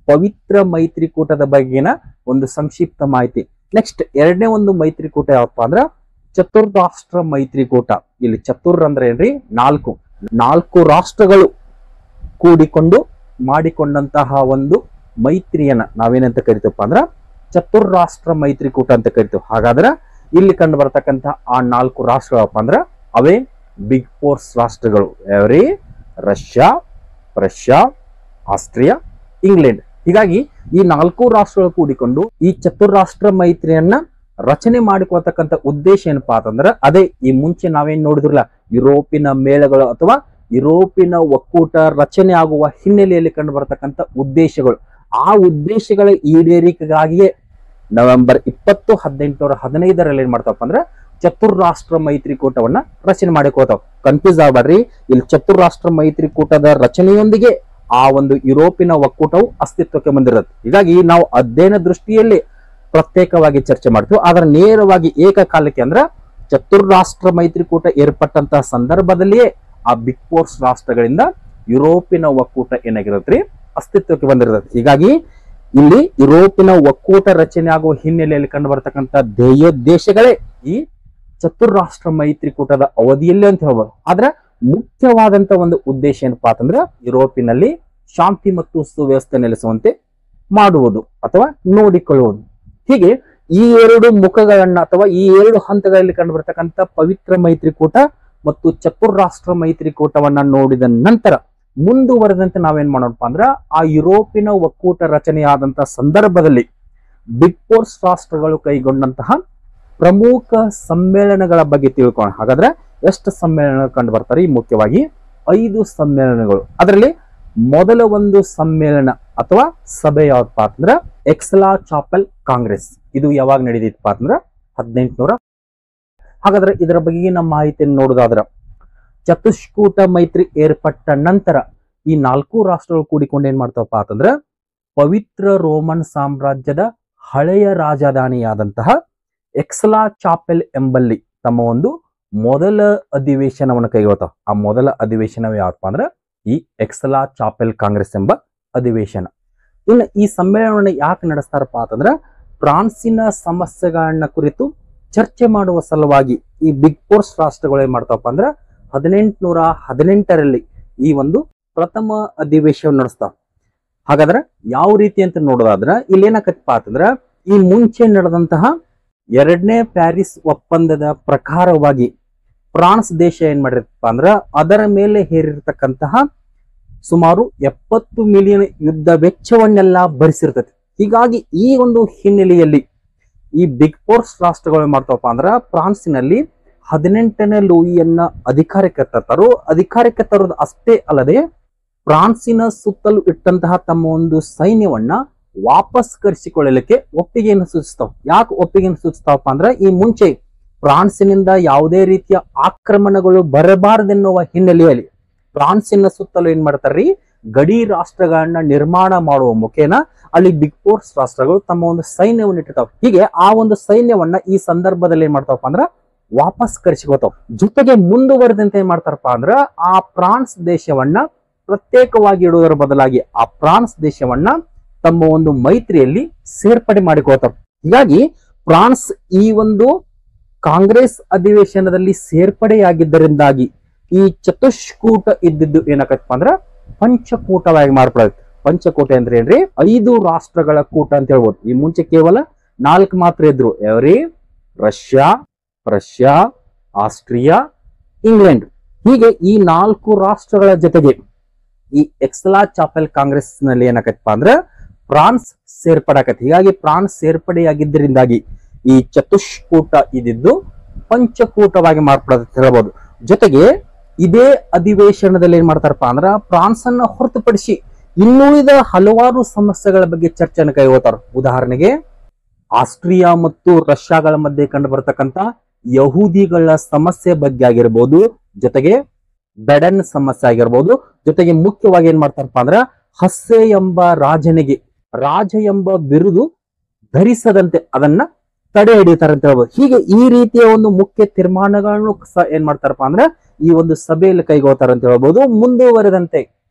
ಪವಿತ್ರ ಮೈತ್ರಿಕೂಟದ ಬಗ್ಗೆನ ಒಂದು ಸಂಕ್ಷಿಪ್ತ ಮಾಹಿತಿ. ನೆಕ್ಸ್ಟ್ ಎರಡನೇ ಒಂದು ಮೈತ್ರಿಕೂಟ ಯಾವಪ್ಪ ಅಂದ್ರ ಚತುರ್ರಾಷ್ಟ್ರ ಮೈತ್ರಿಕೂಟ. ಇಲ್ಲಿ ಚತುರ್ ಅಂದ್ರೆ ಏನ್ರಿ ನಾಲ್ಕು ರಾಷ್ಟ್ರಗಳು ಕೂಡಿಕೊಂಡು ಮಾಡಿಕೊಂಡಂತಹ ಒಂದು ಮೈತ್ರಿಯನ್ನ ನಾವೇನಂತ ಕರಿತೀವಪ್ಪ ಅಂದ್ರ ಚತುರ್ರಾಷ್ಟ್ರ ಮೈತ್ರಿಕೂಟ ಅಂತ ಕರಿತೀವಿ. ಹಾಗಾದ್ರೆ ಇಲ್ಲಿ ಕಂಡು ಬರ್ತಕ್ಕಂಥ ಆ 4 ರಾಷ್ಟ್ರಗಳಪ್ಪ ಅಂದ್ರ ಅವೇ ಬಿಗ್ ಫೋರ್ಸ್ ರಾಷ್ಟ್ರಗಳು. ಯಾವ್ರಿ? Russia, Prussia, Austria, England. ಹೀಗಾಗಿ ಈ 4 ರಾಷ್ಟ್ರಗಳು ಕೂಡಿಕೊಂಡು ಈ ಚತುರ್ರಾಷ್ಟ್ರ ಮೈತ್ರಿಯನ್ನ ರಚನೆ ಮಾಡಿಕೊಳ್ತಕ್ಕಂಥ ಉದ್ದೇಶ ಏನಪ್ಪಾ ಅಂತಂದ್ರೆ ಅದೇ ಈ ಮುಂಚೆ ನಾವೇನ್ ನೋಡಿದ್ರಲ್ಲ ಯುರೋಪಿನ ಮೇಳಗಳು ಅಥವಾ ಯುರೋಪಿನ ಒಕ್ಕೂಟ ರಚನೆ ಆಗುವ ಹಿನ್ನೆಲೆಯಲ್ಲಿ ಕಂಡು ಬರ್ತಕ್ಕಂಥ ಉದ್ದೇಶಗಳು. ಆ ಉದ್ದೇಶಗಳ ಈಡೇರಿಕೆಗಾಗಿಯೇ ನವೆಂಬರ್ 20, 1815ರಲ್ಲಿ ಏನ್ ಮಾಡ್ತಾವಪ್ಪ ಅಂದ್ರೆ ಚತುರ್ರಾಷ್ಟ್ರ ಮೈತ್ರಿಕೂಟವನ್ನ ರಚನೆ ಮಾಡಿಕೊಳ್ತಾವ. ಕನ್ಫ್ಯೂಸ್ ಆಗಬೇಡ್ರಿ, ಇಲ್ಲಿ ಚತುರ್ರಾಷ್ಟ್ರ ಮೈತ್ರಿಕೂಟದ ರಚನೆಯೊಂದಿಗೆ ಆ ಒಂದು ಯುರೋಪಿನ ಒಕ್ಕೂಟವು ಅಸ್ತಿತ್ವಕ್ಕೆ ಬಂದಿರುತ್ತೆ. ಹೀಗಾಗಿ ನಾವು ಅಧ್ಯಯನ ದೃಷ್ಟಿಯಲ್ಲಿ ಪ್ರತ್ಯೇಕವಾಗಿ ಚರ್ಚೆ ಮಾಡ್ತೀವಿ. ಆದ್ರೆ ನೇರವಾಗಿ ಏಕಕಾಲಕ್ಕೆ ಅಂದ್ರೆ ಚತುರ್ರಾಷ್ಟ್ರ ಮೈತ್ರಿಕೂಟ ಏರ್ಪಟ್ಟಂತಹ ಸಂದರ್ಭದಲ್ಲಿಯೇ ಆ ಬಿಗ್ ಫೋರ್ಸ್ ರಾಷ್ಟ್ರಗಳಿಂದ ಯುರೋಪಿನ ಒಕ್ಕೂಟ ಏನಾಗಿರುತ್ತೆ ಅಸ್ತಿತ್ವಕ್ಕೆ ಬಂದಿರುತ್ತೆ. ಹೀಗಾಗಿ ಇಲ್ಲಿ ಯುರೋಪಿನ ಒಕ್ಕೂಟ ರಚನೆ ಆಗುವ ಹಿನ್ನೆಲೆಯಲ್ಲಿ ಕಂಡು ಬರ್ತಕ್ಕಂಥ ಧ್ಯೇಯೋದ್ದೇಶಗಳೇ ಈ ಚತುರ್ರಾಷ್ಟ್ರ ಮೈತ್ರಿಕೂಟದ ಅವಧಿಯಲ್ಲಿ ಅಂತ ಹೇಳ್ಬೋದು. ಆದ್ರೆ ಮುಖ್ಯವಾದಂತ ಒಂದು ಉದ್ದೇಶ ಏನಪ್ಪಾ ಅಂತಂದ್ರೆ ಯುರೋಪಿನಲ್ಲಿ ಶಾಂತಿ ಮತ್ತು ಸುವ್ಯವಸ್ಥೆ ನೆಲೆಸುವಂತೆ ಮಾಡುವುದು ಅಥವಾ ನೋಡಿಕೊಳ್ಳುವುದು. ಹೀಗೆ ಈ 2 ಮುಖಗಳನ್ನ ಅಥವಾ ಈ 2 ಹಂತಗಳಲ್ಲಿ ಕಂಡು ಬರ್ತಕ್ಕಂಥ ಪವಿತ್ರ ಮೈತ್ರಿಕೂಟ ಮತ್ತು ಚತುರ್ರಾಷ್ಟ್ರ ಮೈತ್ರಿಕೂಟವನ್ನ ನೋಡಿದ ನಂತರ ಮುಂದುವರೆದಂತೆ ನಾವೇನ್ ಮಾಡೋಣಪ್ಪ ಅಂದ್ರ ಆ ಯುರೋಪಿನ ಒಕ್ಕೂಟ ರಚನೆಯಾದಂತ ಸಂದರ್ಭದಲ್ಲಿ ಬಿಗ್ ಫೋರ್ಸ್ ರಾಷ್ಟ್ರಗಳು ಕೈಗೊಂಡಂತಹ ಪ್ರಮುಖ ಸಮ್ಮೇಳನಗಳ ಬಗ್ಗೆ ತಿಳ್ಕೊಳ್ಳೋಣ. ಹಾಗಾದ್ರೆ ಎಷ್ಟು ಸಮ್ಮೇಳನಗಳು ಕಂಡು ಬರ್ತಾರೆ? ಮುಖ್ಯವಾಗಿ 5 ಸಮ್ಮೇಳನಗಳು. ಅದರಲ್ಲಿ ಮೊದಲ ಒಂದು ಸಮ್ಮೇಳನ ಅಥವಾ ಸಭೆ ಯಾವಪ್ಪ ಅಂತಂದ್ರ ಎಕ್ಸಲಾ ಚಾಪೆಲ್ ಕಾಂಗ್ರೆಸ್. ಇದು ಯಾವಾಗ ನಡೆದಿತ್ತಪ್ಪ ಅಂತಂದ್ರ 1800. ಹಾಗಾದ್ರೆ ಇದರ ಬಗ್ಗೆ ನಮ್ಮ ಮಾಹಿತಿಯನ್ನು ನೋಡೋದಾದ್ರ ಚತುಷ್ಕೂಟ ಮೈತ್ರಿ ಏರ್ಪಟ್ಟ ನಂತರ ಈ 4 ರಾಷ್ಟ್ರಗಳು ಕೂಡಿಕೊಂಡು ಏನ್ ಮಾಡ್ತಾವಪ್ಪ ಅಂತಂದ್ರ ಪವಿತ್ರ ರೋಮನ್ ಸಾಮ್ರಾಜ್ಯದ ಹಳೆಯ ರಾಜಧಾನಿಯಾದಂತಹ ಎಕ್ಸಲಾ ಚಾಪೆಲ್ ಎಂಬಲ್ಲಿ ತಮ್ಮ ಒಂದು ಮೊದಲ ಅಧಿವೇಶನವನ್ನು ಕೈಗೊಳ್ತಾವ. ಆ ಮೊದಲ ಅಧಿವೇಶನವೇ ಯಾವಪ್ಪ ಅಂದ್ರೆ ಈ ಎಕ್ಸಲಾ ಚಾಪೆಲ್ ಕಾಂಗ್ರೆಸ್ ಎಂಬ ಅಧಿವೇಶನ. ಇನ್ನು ಈ ಸಮ್ಮೇಳನವನ್ನು ಯಾಕೆ ನಡೆಸ್ತಾರಪ್ಪ ಅಂತಂದ್ರ ಫ್ರಾನ್ಸಿನ ಸಮಸ್ಯೆಗಳನ್ನ ಕುರಿತು ಚರ್ಚೆ ಮಾಡುವ ಸಲುವಾಗಿ ಈ ಬಿಗ್ ಫೋರ್ಸ್ ರಾಷ್ಟ್ರಗಳು ಏನ್ ಮಾಡ್ತಾವಪ್ಪ ಅಂದ್ರ 1818ರಲ್ಲಿ ಈ ಒಂದು ಪ್ರಥಮ ಅಧಿವೇಶನ ನಡೆಸ್ತಾವ. ಹಾಗಾದ್ರೆ ಯಾವ ರೀತಿ ಅಂತ ನೋಡೋದಾದ್ರ ಇಲ್ಲಿ ಏನಾಕತ್ತಪ್ಪ ಅಂತಂದ್ರ ಈ ಮುಂಚೆ ನಡೆದಂತಹ 2ನೇ ಪ್ಯಾರಿಸ್ ಒಪ್ಪಂದದ ಪ್ರಕಾರವಾಗಿ ಫ್ರಾನ್ಸ್ ದೇಶ ಏನ್ ಮಾಡಿರತ್ತಪ್ಪ ಅಂದ್ರ ಅದರ ಮೇಲೆ ಹೇರಿರ್ತಕ್ಕಂತಹ ಸುಮಾರು 70 ಮಿಲಿಯನ್ ಯುದ್ಧ ವೆಚ್ಚವನ್ನೆಲ್ಲ ಭರಿಸಿರ್ತದೆ. ಹೀಗಾಗಿ ಈ ಒಂದು ಹಿನ್ನೆಲೆಯಲ್ಲಿ ಈ ಬಿಗ್ ಫೋರ್ಸ್ ರಾಷ್ಟ್ರಗಳು ಏನ್ ಮಾಡ್ತಾವಪ್ಪ ಅಂದ್ರ ಫ್ರಾನ್ಸಿನಲ್ಲಿ 18ನೇ ಲೂಯಿಯನ್ನ ಅಧಿಕಾರಕ್ಕೆ ತರೋದು ಅಷ್ಟೇ ಅಲ್ಲದೆ ಫ್ರಾನ್ಸಿನ ಸುತ್ತಲೂ ಇಟ್ಟಂತಹ ತಮ್ಮ ಒಂದು ಸೈನ್ಯವನ್ನ ವಾಪಸ್ ಕರೆಸಿಕೊಳ್ಳಲಿಕ್ಕೆ ಒಪ್ಪಿಗೆಯನ್ನು ಸೂಚಿಸ್ತಾವ. ಯಾಕೆ ಒಪ್ಪಿಗೆಯನ್ನು ಸೂಚಿಸ್ತಾವಪ್ಪ ಅಂದ್ರ ಈ ಮುಂಚೆ ಫ್ರಾನ್ಸಿನಿಂದ ಯಾವುದೇ ರೀತಿಯ ಆಕ್ರಮಣಗಳು ಬರಬಾರದೆನ್ನುವ ಹಿನ್ನೆಲೆಯಲ್ಲಿ ಫ್ರಾನ್ಸಿನ ಸುತ್ತಲೂ ಏನ್ ಮಾಡ್ತಾರ್ರಿ ಗಡಿ ರಾಷ್ಟ್ರಗಳನ್ನ ನಿರ್ಮಾಣ ಮಾಡುವ ಮುಖೇನ ಅಲ್ಲಿ ಬಿಗ್ ಫೋರ್ಸ್ ರಾಷ್ಟ್ರಗಳು ತಮ್ಮ ಒಂದು ಸೈನ್ಯವನ್ನು ಇಟ್ಟಿರ್ತಾವ. ಹೀಗೆ ಆ ಒಂದು ಸೈನ್ಯವನ್ನ ಈ ಸಂದರ್ಭದಲ್ಲಿ ಏನ್ ಮಾಡ್ತಾವಪ್ಪ ಅಂದ್ರ ವಾಪಸ್ ಕರೆಸಿಕೋತಾವ. ಜೊತೆಗೆ ಮುಂದುವರೆದಂತೆ ಏನ್ ಮಾಡ್ತಾರಪ್ಪ ಅಂದ್ರ ಆ ಫ್ರಾನ್ಸ್ ದೇಶವನ್ನ ಪ್ರತ್ಯೇಕವಾಗಿ ಇಡುವುದರ ಬದಲಾಗಿ ಆ ಫ್ರಾನ್ಸ್ ದೇಶವನ್ನ ತಮ್ಮ ಒಂದು ಮೈತ್ರಿಯಲ್ಲಿ ಸೇರ್ಪಡೆ ಮಾಡಿಕೊಳ್ತಾವ. ಹೀಗಾಗಿ ಫ್ರಾನ್ಸ್ ಈ ಒಂದು ಕಾಂಗ್ರೆಸ್ ಅಧಿವೇಶನದಲ್ಲಿ ಸೇರ್ಪಡೆಯಾಗಿದ್ದರಿಂದಾಗಿ ಈ ಚತುಷ್ಕೂಟ ಇದ್ದಿದ್ದು ಏನಾಕತ್ತಪ್ಪ ಅಂದ್ರ ಪಂಚಕೂಟವಾಗಿ ಮಾರ್ಪಡುತ್ತೆ. ಪಂಚಕೂಟ ಅಂದ್ರೆ ಏನ್ರಿ 5 ರಾಷ್ಟ್ರಗಳ ಕೂಟ ಅಂತ ಹೇಳ್ಬೋದು. ಈ ಮುಂಚೆ ಕೇವಲ 4 ಮಾತ್ರ ಇದ್ರು. ಯಾವ್ರಿ? Russia, Prussia, Austria, England. ಹೀಗೆ ಈ 4 ರಾಷ್ಟ್ರಗಳ ಜೊತೆಗೆ ಈ ಎಕ್ಸಲಾ ಚಾಪೆಲ್ ಕಾಂಗ್ರೆಸ್ ನಲ್ಲಿ ಏನಾಕತ್ತಪ್ಪ ಅಂದ್ರೆ ಫ್ರಾನ್ಸ್ ಸೇರ್ಪಡಾಕತಿ. ಹೀಗಾಗಿ ಫ್ರಾನ್ಸ್ ಸೇರ್ಪಡೆಯಾಗಿದ್ದರಿಂದಾಗಿ ಈ ಚತುಷ್ಕೂಟ ಇದಿದ್ದು ಪಂಚಕೂಟವಾಗಿ ಮಾರ್ಪಡತ್ತೆ ಹೇಳ್ಬೋದು. ಜೊತೆಗೆ ಇದೇ ಅಧಿವೇಶನದಲ್ಲಿ ಏನ್ ಮಾಡ್ತಾರಪ್ಪ ಅಂದ್ರ ಫ್ರಾನ್ಸ್ ಅನ್ನ ಹೊರತುಪಡಿಸಿ ಇನ್ನುಳಿದ ಹಲವಾರು ಸಮಸ್ಯೆಗಳ ಬಗ್ಗೆ ಚರ್ಚೆಯನ್ನು ಕೈಗೊಳ್ತಾರ. ಉದಾಹರಣೆಗೆ ಆಸ್ಟ್ರಿಯಾ ಮತ್ತು ರಷ್ಯಾಗಳ ಮಧ್ಯೆ ಕಂಡು ಬರ್ತಕ್ಕಂತ ಯಹೂದಿಗಳ ಸಮಸ್ಯೆ ಬಗ್ಗೆ ಆಗಿರ್ಬೋದು, ಜೊತೆಗೆ ಬೆಡನ್ ಸಮಸ್ಯೆ ಆಗಿರ್ಬೋದು, ಜೊತೆಗೆ ಮುಖ್ಯವಾಗಿ ಏನ್ ಮಾಡ್ತಾರಪ್ಪ ಅಂದ್ರ ಹಸ್ಸೆ ಎಂಬ ರಾಜನಿಗೆ ರಾಜ ಎಂಬ ಬಿರುದು ಧರಿಸದಂತೆ ಅದನ್ನ ತಡೆ ಹಿಡಿತಾರೆ ಅಂತ ಹೇಳ್ಬೋದು. ಹೀಗೆ ಈ ರೀತಿಯ ಒಂದು ಮುಖ್ಯ ತೀರ್ಮಾನಗಳನ್ನು ಏನ್ ಮಾಡ್ತಾರಪ್ಪ ಅಂದ್ರೆ ಈ ಒಂದು ಸಭೆಯಲ್ಲಿ ಕೈಗೊಳ್ತಾರೆ ಅಂತ ಹೇಳ್ಬೋದು. ಮುಂದುವರೆದಂತೆ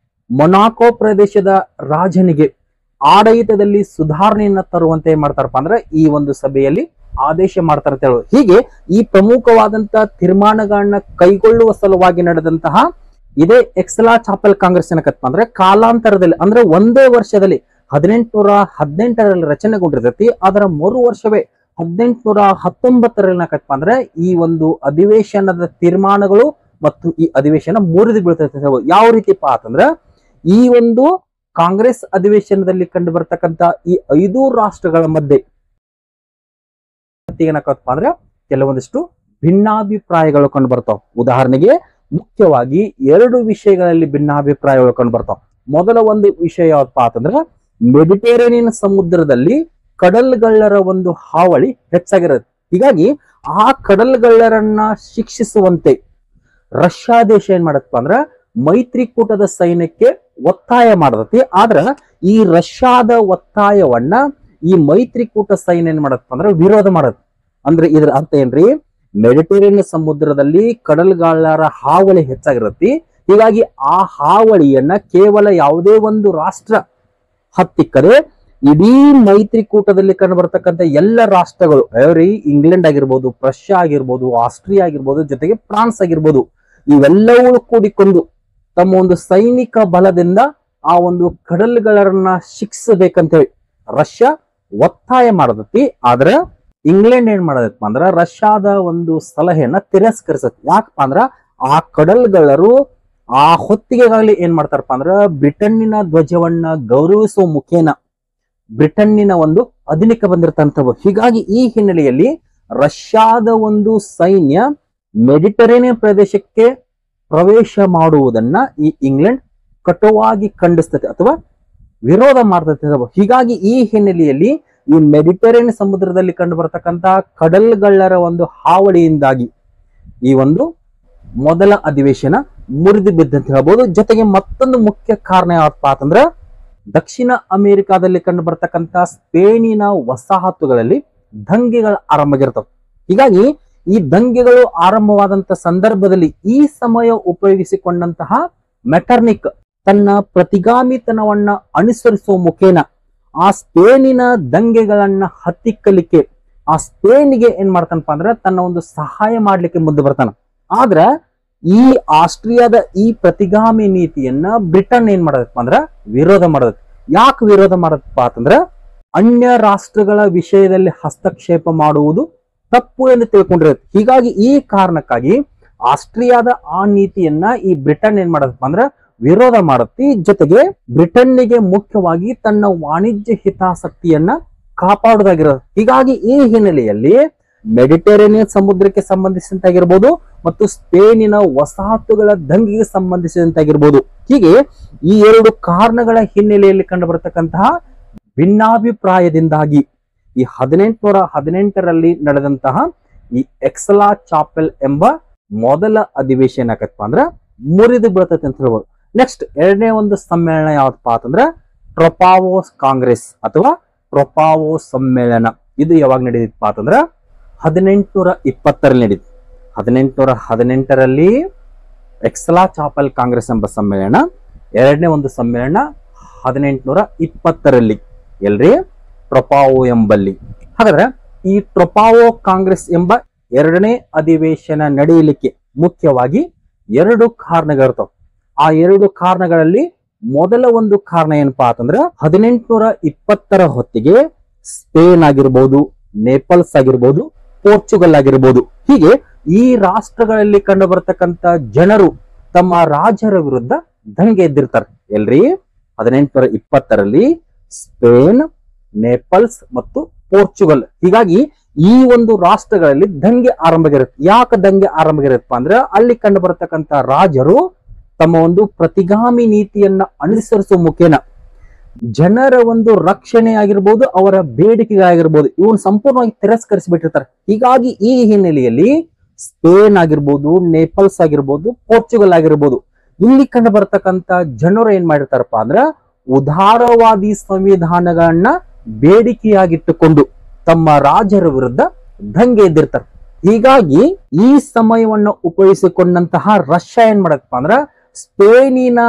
ಮೊನಾಕೋ ಪ್ರದೇಶದ ರಾಜನಿಗೆ ಆಡಳಿತದಲ್ಲಿ ಸುಧಾರಣೆಯನ್ನ ತರುವಂತೆ ಏನ್ ಮಾಡ್ತಾರಪ್ಪ ಅಂದ್ರೆ ಈ ಒಂದು ಸಭೆಯಲ್ಲಿ ಆದೇಶ ಮಾಡ್ತಾರೆ ಅಂತ ಹೇಳ್ಬೋದು. ಹೀಗೆ ಈ ಪ್ರಮುಖವಾದಂತಹ ತೀರ್ಮಾನಗಳನ್ನ ಕೈಗೊಳ್ಳುವ ಸಲುವಾಗಿ ನಡೆದಂತಹ ಇದೇ ಎಕ್ಸಲಾ ಚಾಪೆಲ್ ಕಾಂಗ್ರೆಸ್ ಏನಕಪ್ಪ ಅಂದ್ರೆ ಕಾಲಾಂತರದಲ್ಲಿ ಅಂದ್ರೆ ಒಂದೇ ವರ್ಷದಲ್ಲಿ 1818ರಲ್ಲಿ ರಚನೆಗೊಂಡಿರ್ತೈತಿ. ಅದರ ಮರು ವರ್ಷವೇ 1819ರಲ್ಲಿ ಏನಕಪ್ಪ ಅಂದ್ರೆ ಈ ಒಂದು ಅಧಿವೇಶನದ ತೀರ್ಮಾನಗಳು ಮತ್ತು ಈ ಅಧಿವೇಶನ ಮುರಿದು ಬೀಳ್ತೈತೆ. ಯಾವ ರೀತಿಪ್ಪ ಅಂತಂದ್ರೆ ಈ ಒಂದು ಕಾಂಗ್ರೆಸ್ ಅಧಿವೇಶನದಲ್ಲಿ ಕಂಡು ಬರ್ತಕ್ಕಂತ ಈ 5 ರಾಷ್ಟ್ರಗಳ ಮಧ್ಯೆ ಏನಕಪ್ಪ ಅಂದ್ರೆ ಕೆಲವೊಂದಿಷ್ಟು ಭಿನ್ನಾಭಿಪ್ರಾಯಗಳು ಕಂಡು ಬರ್ತಾವ. ಉದಾಹರಣೆಗೆ ಮುಖ್ಯವಾಗಿ 2 ವಿಷಯಗಳಲ್ಲಿ ಭಿನ್ನಾಭಿಪ್ರಾಯಗಳು ಕಂಡು ಬರ್ತಾವ. ಮೊದಲ ಒಂದು ವಿಷಯ ಯಾವಪ್ಪ ಅಂತಂದ್ರೆ ಮೆಡಿಟೇರಿಯನ್ ಸಮುದ್ರದಲ್ಲಿ ಕಡಲ್ಗಳ್ಳರ ಒಂದು ಹಾವಳಿ ಹೆಚ್ಚಾಗಿರುತ್ತೆ. ಹೀಗಾಗಿ ಆ ಕಡಲ್ಗಳ್ಳರನ್ನ ಶಿಕ್ಷಿಸುವಂತೆ ರಷ್ಯಾ ದೇಶ ಏನ್ ಮಾಡತ್ತಪ್ಪ ಅಂದ್ರ ಮೈತ್ರಿಕೂಟದ ಸೈನ್ಯಕ್ಕೆ ಒತ್ತಾಯ ಮಾಡತೈತಿ. ಆದ್ರ ಈ ರಷ್ಯಾದ ಒತ್ತಾಯವನ್ನ ಈ ಮೈತ್ರಿಕೂಟ ಸೈನ್ಯ ಏನ್ ಮಾಡತ್ತಪ್ಪ ಅಂದ್ರ ವಿರೋಧ ಮಾಡತ್ತೆ. ಅಂದ್ರೆ ಇದ್ರ ಅರ್ಥ ಏನ್ರಿ, ಮೆಡಿಟೇರಿಯನ್ ಸಮುದ್ರದಲ್ಲಿ ಕಡಲ್ಗಾಳರ ಹಾವಳಿ ಹೆಚ್ಚಾಗಿರತ್ತೆ. ಹೀಗಾಗಿ ಆ ಹಾವಳಿಯನ್ನ ಕೇವಲ ಯಾವುದೇ ಒಂದು ರಾಷ್ಟ್ರ ಹತ್ತಿಕ್ಕದೆ ಇಡೀ ಮೈತ್ರಿಕೂಟದಲ್ಲಿ ಕಂಡು ಬರ್ತಕ್ಕಂಥ ಎಲ್ಲ ರಾಷ್ಟ್ರಗಳು ಇಂಗ್ಲೆಂಡ್ ಆಗಿರ್ಬೋದು, ರಷ್ಯಾ ಆಗಿರ್ಬೋದು, ಆಸ್ಟ್ರಿಯಾ ಆಗಿರ್ಬೋದು, ಜೊತೆಗೆ ಫ್ರಾನ್ಸ್ ಆಗಿರ್ಬೋದು, ಇವೆಲ್ಲವೂ ಕೂಡಿಕೊಂಡು ತಮ್ಮ ಒಂದು ಸೈನಿಕ ಬಲದಿಂದ ಆ ಒಂದು ಕಡಲ್ಗಳನ್ನ ಶಿಕ್ಷಿಸಬೇಕಂತೇಳಿ ರಷ್ಯಾ ಒತ್ತಾಯ ಮಾಡತೈತಿ. ಆದ್ರೆ ಇಂಗ್ಲೆಂಡ್ ಏನ್ ಮಾಡದಪ್ಪ ಅಂದ್ರ ರಷ್ಯಾದ ಒಂದು ಸಲಹೆಯನ್ನ ತಿರಸ್ಕರಿಸತ್. ಯಾಕಪ್ಪ ಅಂದ್ರ ಆ ಕಡಲ್ಗಳರು ಆ ಹೊತ್ತಿಗೆಗಾಗಲಿ ಏನ್ ಮಾಡ್ತಾರಪ್ಪ ಅಂದ್ರ ಬ್ರಿಟನ್ನಿನ ಧ್ವಜವನ್ನ ಗೌರವಿಸುವ ಮುಖೇನ ಬ್ರಿಟನ್ನಿನ ಒಂದು ಅಧೀನಕ್ಕೆ ಬಂದಿರ್ತಂತ. ಹೀಗಾಗಿ ಈ ಹಿನ್ನೆಲೆಯಲ್ಲಿ ರಷ್ಯಾದ ಒಂದು ಸೈನ್ಯ ಮೆಡಿಟರೇನಿಯನ್ ಪ್ರದೇಶಕ್ಕೆ ಪ್ರವೇಶ ಮಾಡುವುದನ್ನ ಈ ಇಂಗ್ಲೆಂಡ್ ಕಟುವಾಗಿ ಖಂಡಿಸ್ತದೆ ಅಥವಾ ವಿರೋಧ ಮಾಡ್ತದೆ. ಹೀಗಾಗಿ ಈ ಹಿನ್ನೆಲೆಯಲ್ಲಿ ಈ ಮೆಡಿಟರೇನಿಯನ್ ಸಮುದ್ರದಲ್ಲಿ ಕಂಡು ಬರ್ತಕ್ಕಂತ ಕಡಲ್ಗಳ್ಳರ ಒಂದು ಹಾವಳಿಯಿಂದಾಗಿ ಈ ಒಂದು ಮೊದಲ ಅಧಿವೇಶನ ಮುರಿದು ಬಿದ್ದಂತ ಹೇಳ್ಬೋದು. ಜೊತೆಗೆ ಮತ್ತೊಂದು ಮುಖ್ಯ ಕಾರಣ ಯಾವಪ್ಪ ಅಂತಂದ್ರ ದಕ್ಷಿಣ ಅಮೆರಿಕಾದಲ್ಲಿ ಕಂಡು ಬರ್ತಕ್ಕಂತ ಸ್ಪೇನಿನ ವಸಾಹತುಗಳಲ್ಲಿ ದಂಗೆಗಳು ಆರಂಭವಾಗಿರ್ತವೆ. ಹೀಗಾಗಿ ಈ ದಂಗೆಗಳು ಆರಂಭವಾದಂತ ಸಂದರ್ಭದಲ್ಲಿ ಈ ಸಮಯ ಉಪಯೋಗಿಸಿಕೊಂಡಂತಹ ಮೆಟರ್ನಿಕ್ ತನ್ನ ಪ್ರತಿಗಾಮಿತನವನ್ನ ಅನುಸರಿಸುವ ಮುಖೇನ ಆ ಸ್ಪೇನಿನ ದಂಗೆಗಳನ್ನ ಹತ್ತಿಕ್ಕಲಿಕ್ಕೆ ಆ ಸ್ಪೇನ್ಗೆ ಏನ್ ಮಾಡ್ತಾನಪ್ಪ ಅಂದ್ರೆ ತನ್ನ ಒಂದು ಸಹಾಯ ಮಾಡ್ಲಿಕ್ಕೆ ಮುಂದೆ ಬರ್ತಾನ. ಆದ್ರ ಈ ಆಸ್ಟ್ರಿಯಾದ ಈ ಪ್ರತಿಗಾಮಿ ನೀತಿಯನ್ನ ಬ್ರಿಟನ್ ಏನ್ ಮಾಡದಪ್ಪ ಅಂದ್ರ ವಿರೋಧ ಮಾಡದ. ಯಾಕೆ ವಿರೋಧ ಮಾಡದಪ್ಪ ಅಂತಂದ್ರ ಅನ್ಯ ರಾಷ್ಟ್ರಗಳ ವಿಷಯದಲ್ಲಿ ಹಸ್ತಕ್ಷೇಪ ಮಾಡುವುದು ತಪ್ಪು ಎಂದು ತಿಳ್ಕೊಂಡಿರುತ್ತೆ. ಹೀಗಾಗಿ ಈ ಕಾರಣಕ್ಕಾಗಿ ಆಸ್ಟ್ರಿಯಾದ ಆ ನೀತಿಯನ್ನ ಈ ಬ್ರಿಟನ್ ಏನ್ ಮಾಡದಪ್ಪ ಅಂದ್ರ ವಿರೋಧ ಮಾಡುತ್ತಿ. ಜೊತೆಗೆ ಬ್ರಿಟನ್ನಿಗೆ ಮುಖ್ಯವಾಗಿ ತನ್ನ ವಾಣಿಜ್ಯ ಹಿತಾಸಕ್ತಿಯನ್ನ ಕಾಪಾಡುವುದಾಗಿರೋದು. ಹೀಗಾಗಿ ಈ ಹಿನ್ನೆಲೆಯಲ್ಲಿ ಮೆಡಿಟರೇನಿಯನ್ ಸಮುದ್ರಕ್ಕೆ ಸಂಬಂಧಿಸಿದಂತಾಗಿರ್ಬೋದು ಮತ್ತು ಸ್ಪೇನಿನ ವಸಾಹತುಗಳ ದಂಗೆಗೆ ಸಂಬಂಧಿಸಿದಂತಾಗಿರ್ಬೋದು, ಹೀಗೆ ಈ 2 ಕಾರಣಗಳ ಹಿನ್ನೆಲೆಯಲ್ಲಿ ಕಂಡು ಬರತಕ್ಕಂತಹ ಭಿನ್ನಾಭಿಪ್ರಾಯದಿಂದಾಗಿ ಈ 1818ರಲ್ಲಿ ನಡೆದಂತಹ ಈ ಎಕ್ಸಲಾ ಚಾಪೆಲ್ ಎಂಬ ಮೊದಲ ಅಧಿವೇಶನ ಯಾಕಪ್ಪ ಅಂದ್ರ ಮುರಿದು ಬೀಳ್ತೈತೆ ಅಂತ ಹೇಳ್ಬೋದು. ನೆಕ್ಸ್ಟ್ ಎರಡನೇ ಒಂದು ಸಮ್ಮೇಳನ ಯಾವತ್ತಪ್ಪ ಅಂತಂದ್ರ ಟ್ರೊಪಾವೋಸ್ ಕಾಂಗ್ರೆಸ್ ಅಥವಾ ಟ್ರೊಪಾವೋ ಸಮ್ಮೇಳನ. ಇದು ಯಾವಾಗ ನಡೆದಿತ್ತಪ್ಪ ಅಂತಂದ್ರ 1820ರಲ್ಲಿ ನಡೀತು. 1818ರಲ್ಲಿ ಎಕ್ಸಲಾ ಚಾಪೆಲ್ ಕಾಂಗ್ರೆಸ್ ಎಂಬ ಸಮ್ಮೇಳನ. ಎರಡನೇ ಒಂದು ಸಮ್ಮೇಳನ 1820ರಲ್ಲಿ ಎಲ್ರಿ ಟ್ರೊಪಾವೋ ಎಂಬಲ್ಲಿ. ಹಾಗಾದ್ರೆ ಈ ಟ್ರೊಪಾವೋ ಕಾಂಗ್ರೆಸ್ ಎಂಬ ಎರಡನೇ ಅಧಿವೇಶನ ನಡೆಯಲಿಕ್ಕೆ ಮುಖ್ಯವಾಗಿ 2 ಕಾರಣಗಳಿರ್ತಾವ. ಆ 2 ಕಾರಣಗಳಲ್ಲಿ ಮೊದಲ ಒಂದು ಕಾರಣ ಏನಪ್ಪಾ ಅಂತಂದ್ರೆ 1820ರ ಹೊತ್ತಿಗೆ ಸ್ಪೇನ್ ಆಗಿರ್ಬೋದು, ನೇಪಾಲ್ಸ್ ಆಗಿರ್ಬೋದು, ಪೋರ್ಚುಗಲ್ ಆಗಿರ್ಬೋದು, ಹೀಗೆ ಈ ರಾಷ್ಟ್ರಗಳಲ್ಲಿ ಕಂಡು ಬರ್ತಕ್ಕಂತ ಜನರು ತಮ್ಮ ರಾಜರ ವಿರುದ್ಧ ದಂಗೆ ಎದ್ದಿರ್ತಾರೆ. ಎಲ್ರಿ 1820ರಲ್ಲಿ ಸ್ಪೇನ್, ನೇಪಲ್ಸ್ ಮತ್ತು ಪೋರ್ಚುಗಲ್. ಹೀಗಾಗಿ ಈ ಒಂದು ರಾಷ್ಟ್ರಗಳಲ್ಲಿ ದಂಗೆ ಆರಂಭಗಿರುತ್ತೆ. ಯಾಕೆ ದಂಗೆ ಆರಂಭಗಿರುತ್ತಪ್ಪ ಅಂದ್ರೆ ಅಲ್ಲಿ ಕಂಡು ಬರತಕ್ಕಂತ ರಾಜರು ತಮ್ಮ ಒಂದು ಪ್ರತಿಗಾಮಿ ನೀತಿಯನ್ನ ಅನುಸರಿಸುವ ಮುಖೇನ ಜನರ ಒಂದು ರಕ್ಷಣೆ ಆಗಿರ್ಬೋದು, ಅವರ ಬೇಡಿಕೆಗಳಾಗಿರ್ಬೋದು, ಇವನ್ ಸಂಪೂರ್ಣವಾಗಿ ತಿರಸ್ಕರಿಸಿಬಿಟ್ಟಿರ್ತಾರೆ. ಹೀಗಾಗಿ ಈ ಹಿನ್ನೆಲೆಯಲ್ಲಿ ಸ್ಪೇನ್ ಆಗಿರ್ಬೋದು, ನೇಪಲ್ಸ್ ಆಗಿರ್ಬೋದು, ಪೋರ್ಚುಗಲ್ ಆಗಿರ್ಬೋದು, ಇಲ್ಲಿ ಕಂಡು ಬರ್ತಕ್ಕಂತ ಜನರು ಏನ್ ಮಾಡಿರ್ತಾರಪ್ಪ ಅಂದ್ರ ಉದಾರವಾದಿ ಸಂವಿಧಾನಗಳನ್ನ ಬೇಡಿಕೆಯಾಗಿಟ್ಟುಕೊಂಡು ತಮ್ಮ ರಾಜರ ವಿರುದ್ಧ ದಂಗೆ ಎದ್ದಿರ್ತಾರೆ. ಹೀಗಾಗಿ ಈ ಸಮಯವನ್ನ ಉಪಯೋಗಿಸಿಕೊಂಡಂತಹ ರಷ್ಯಾ ಏನ್ ಮಾಡತ್ತಪ್ಪ ಅಂದ್ರ ಸ್ಪೇನಿನ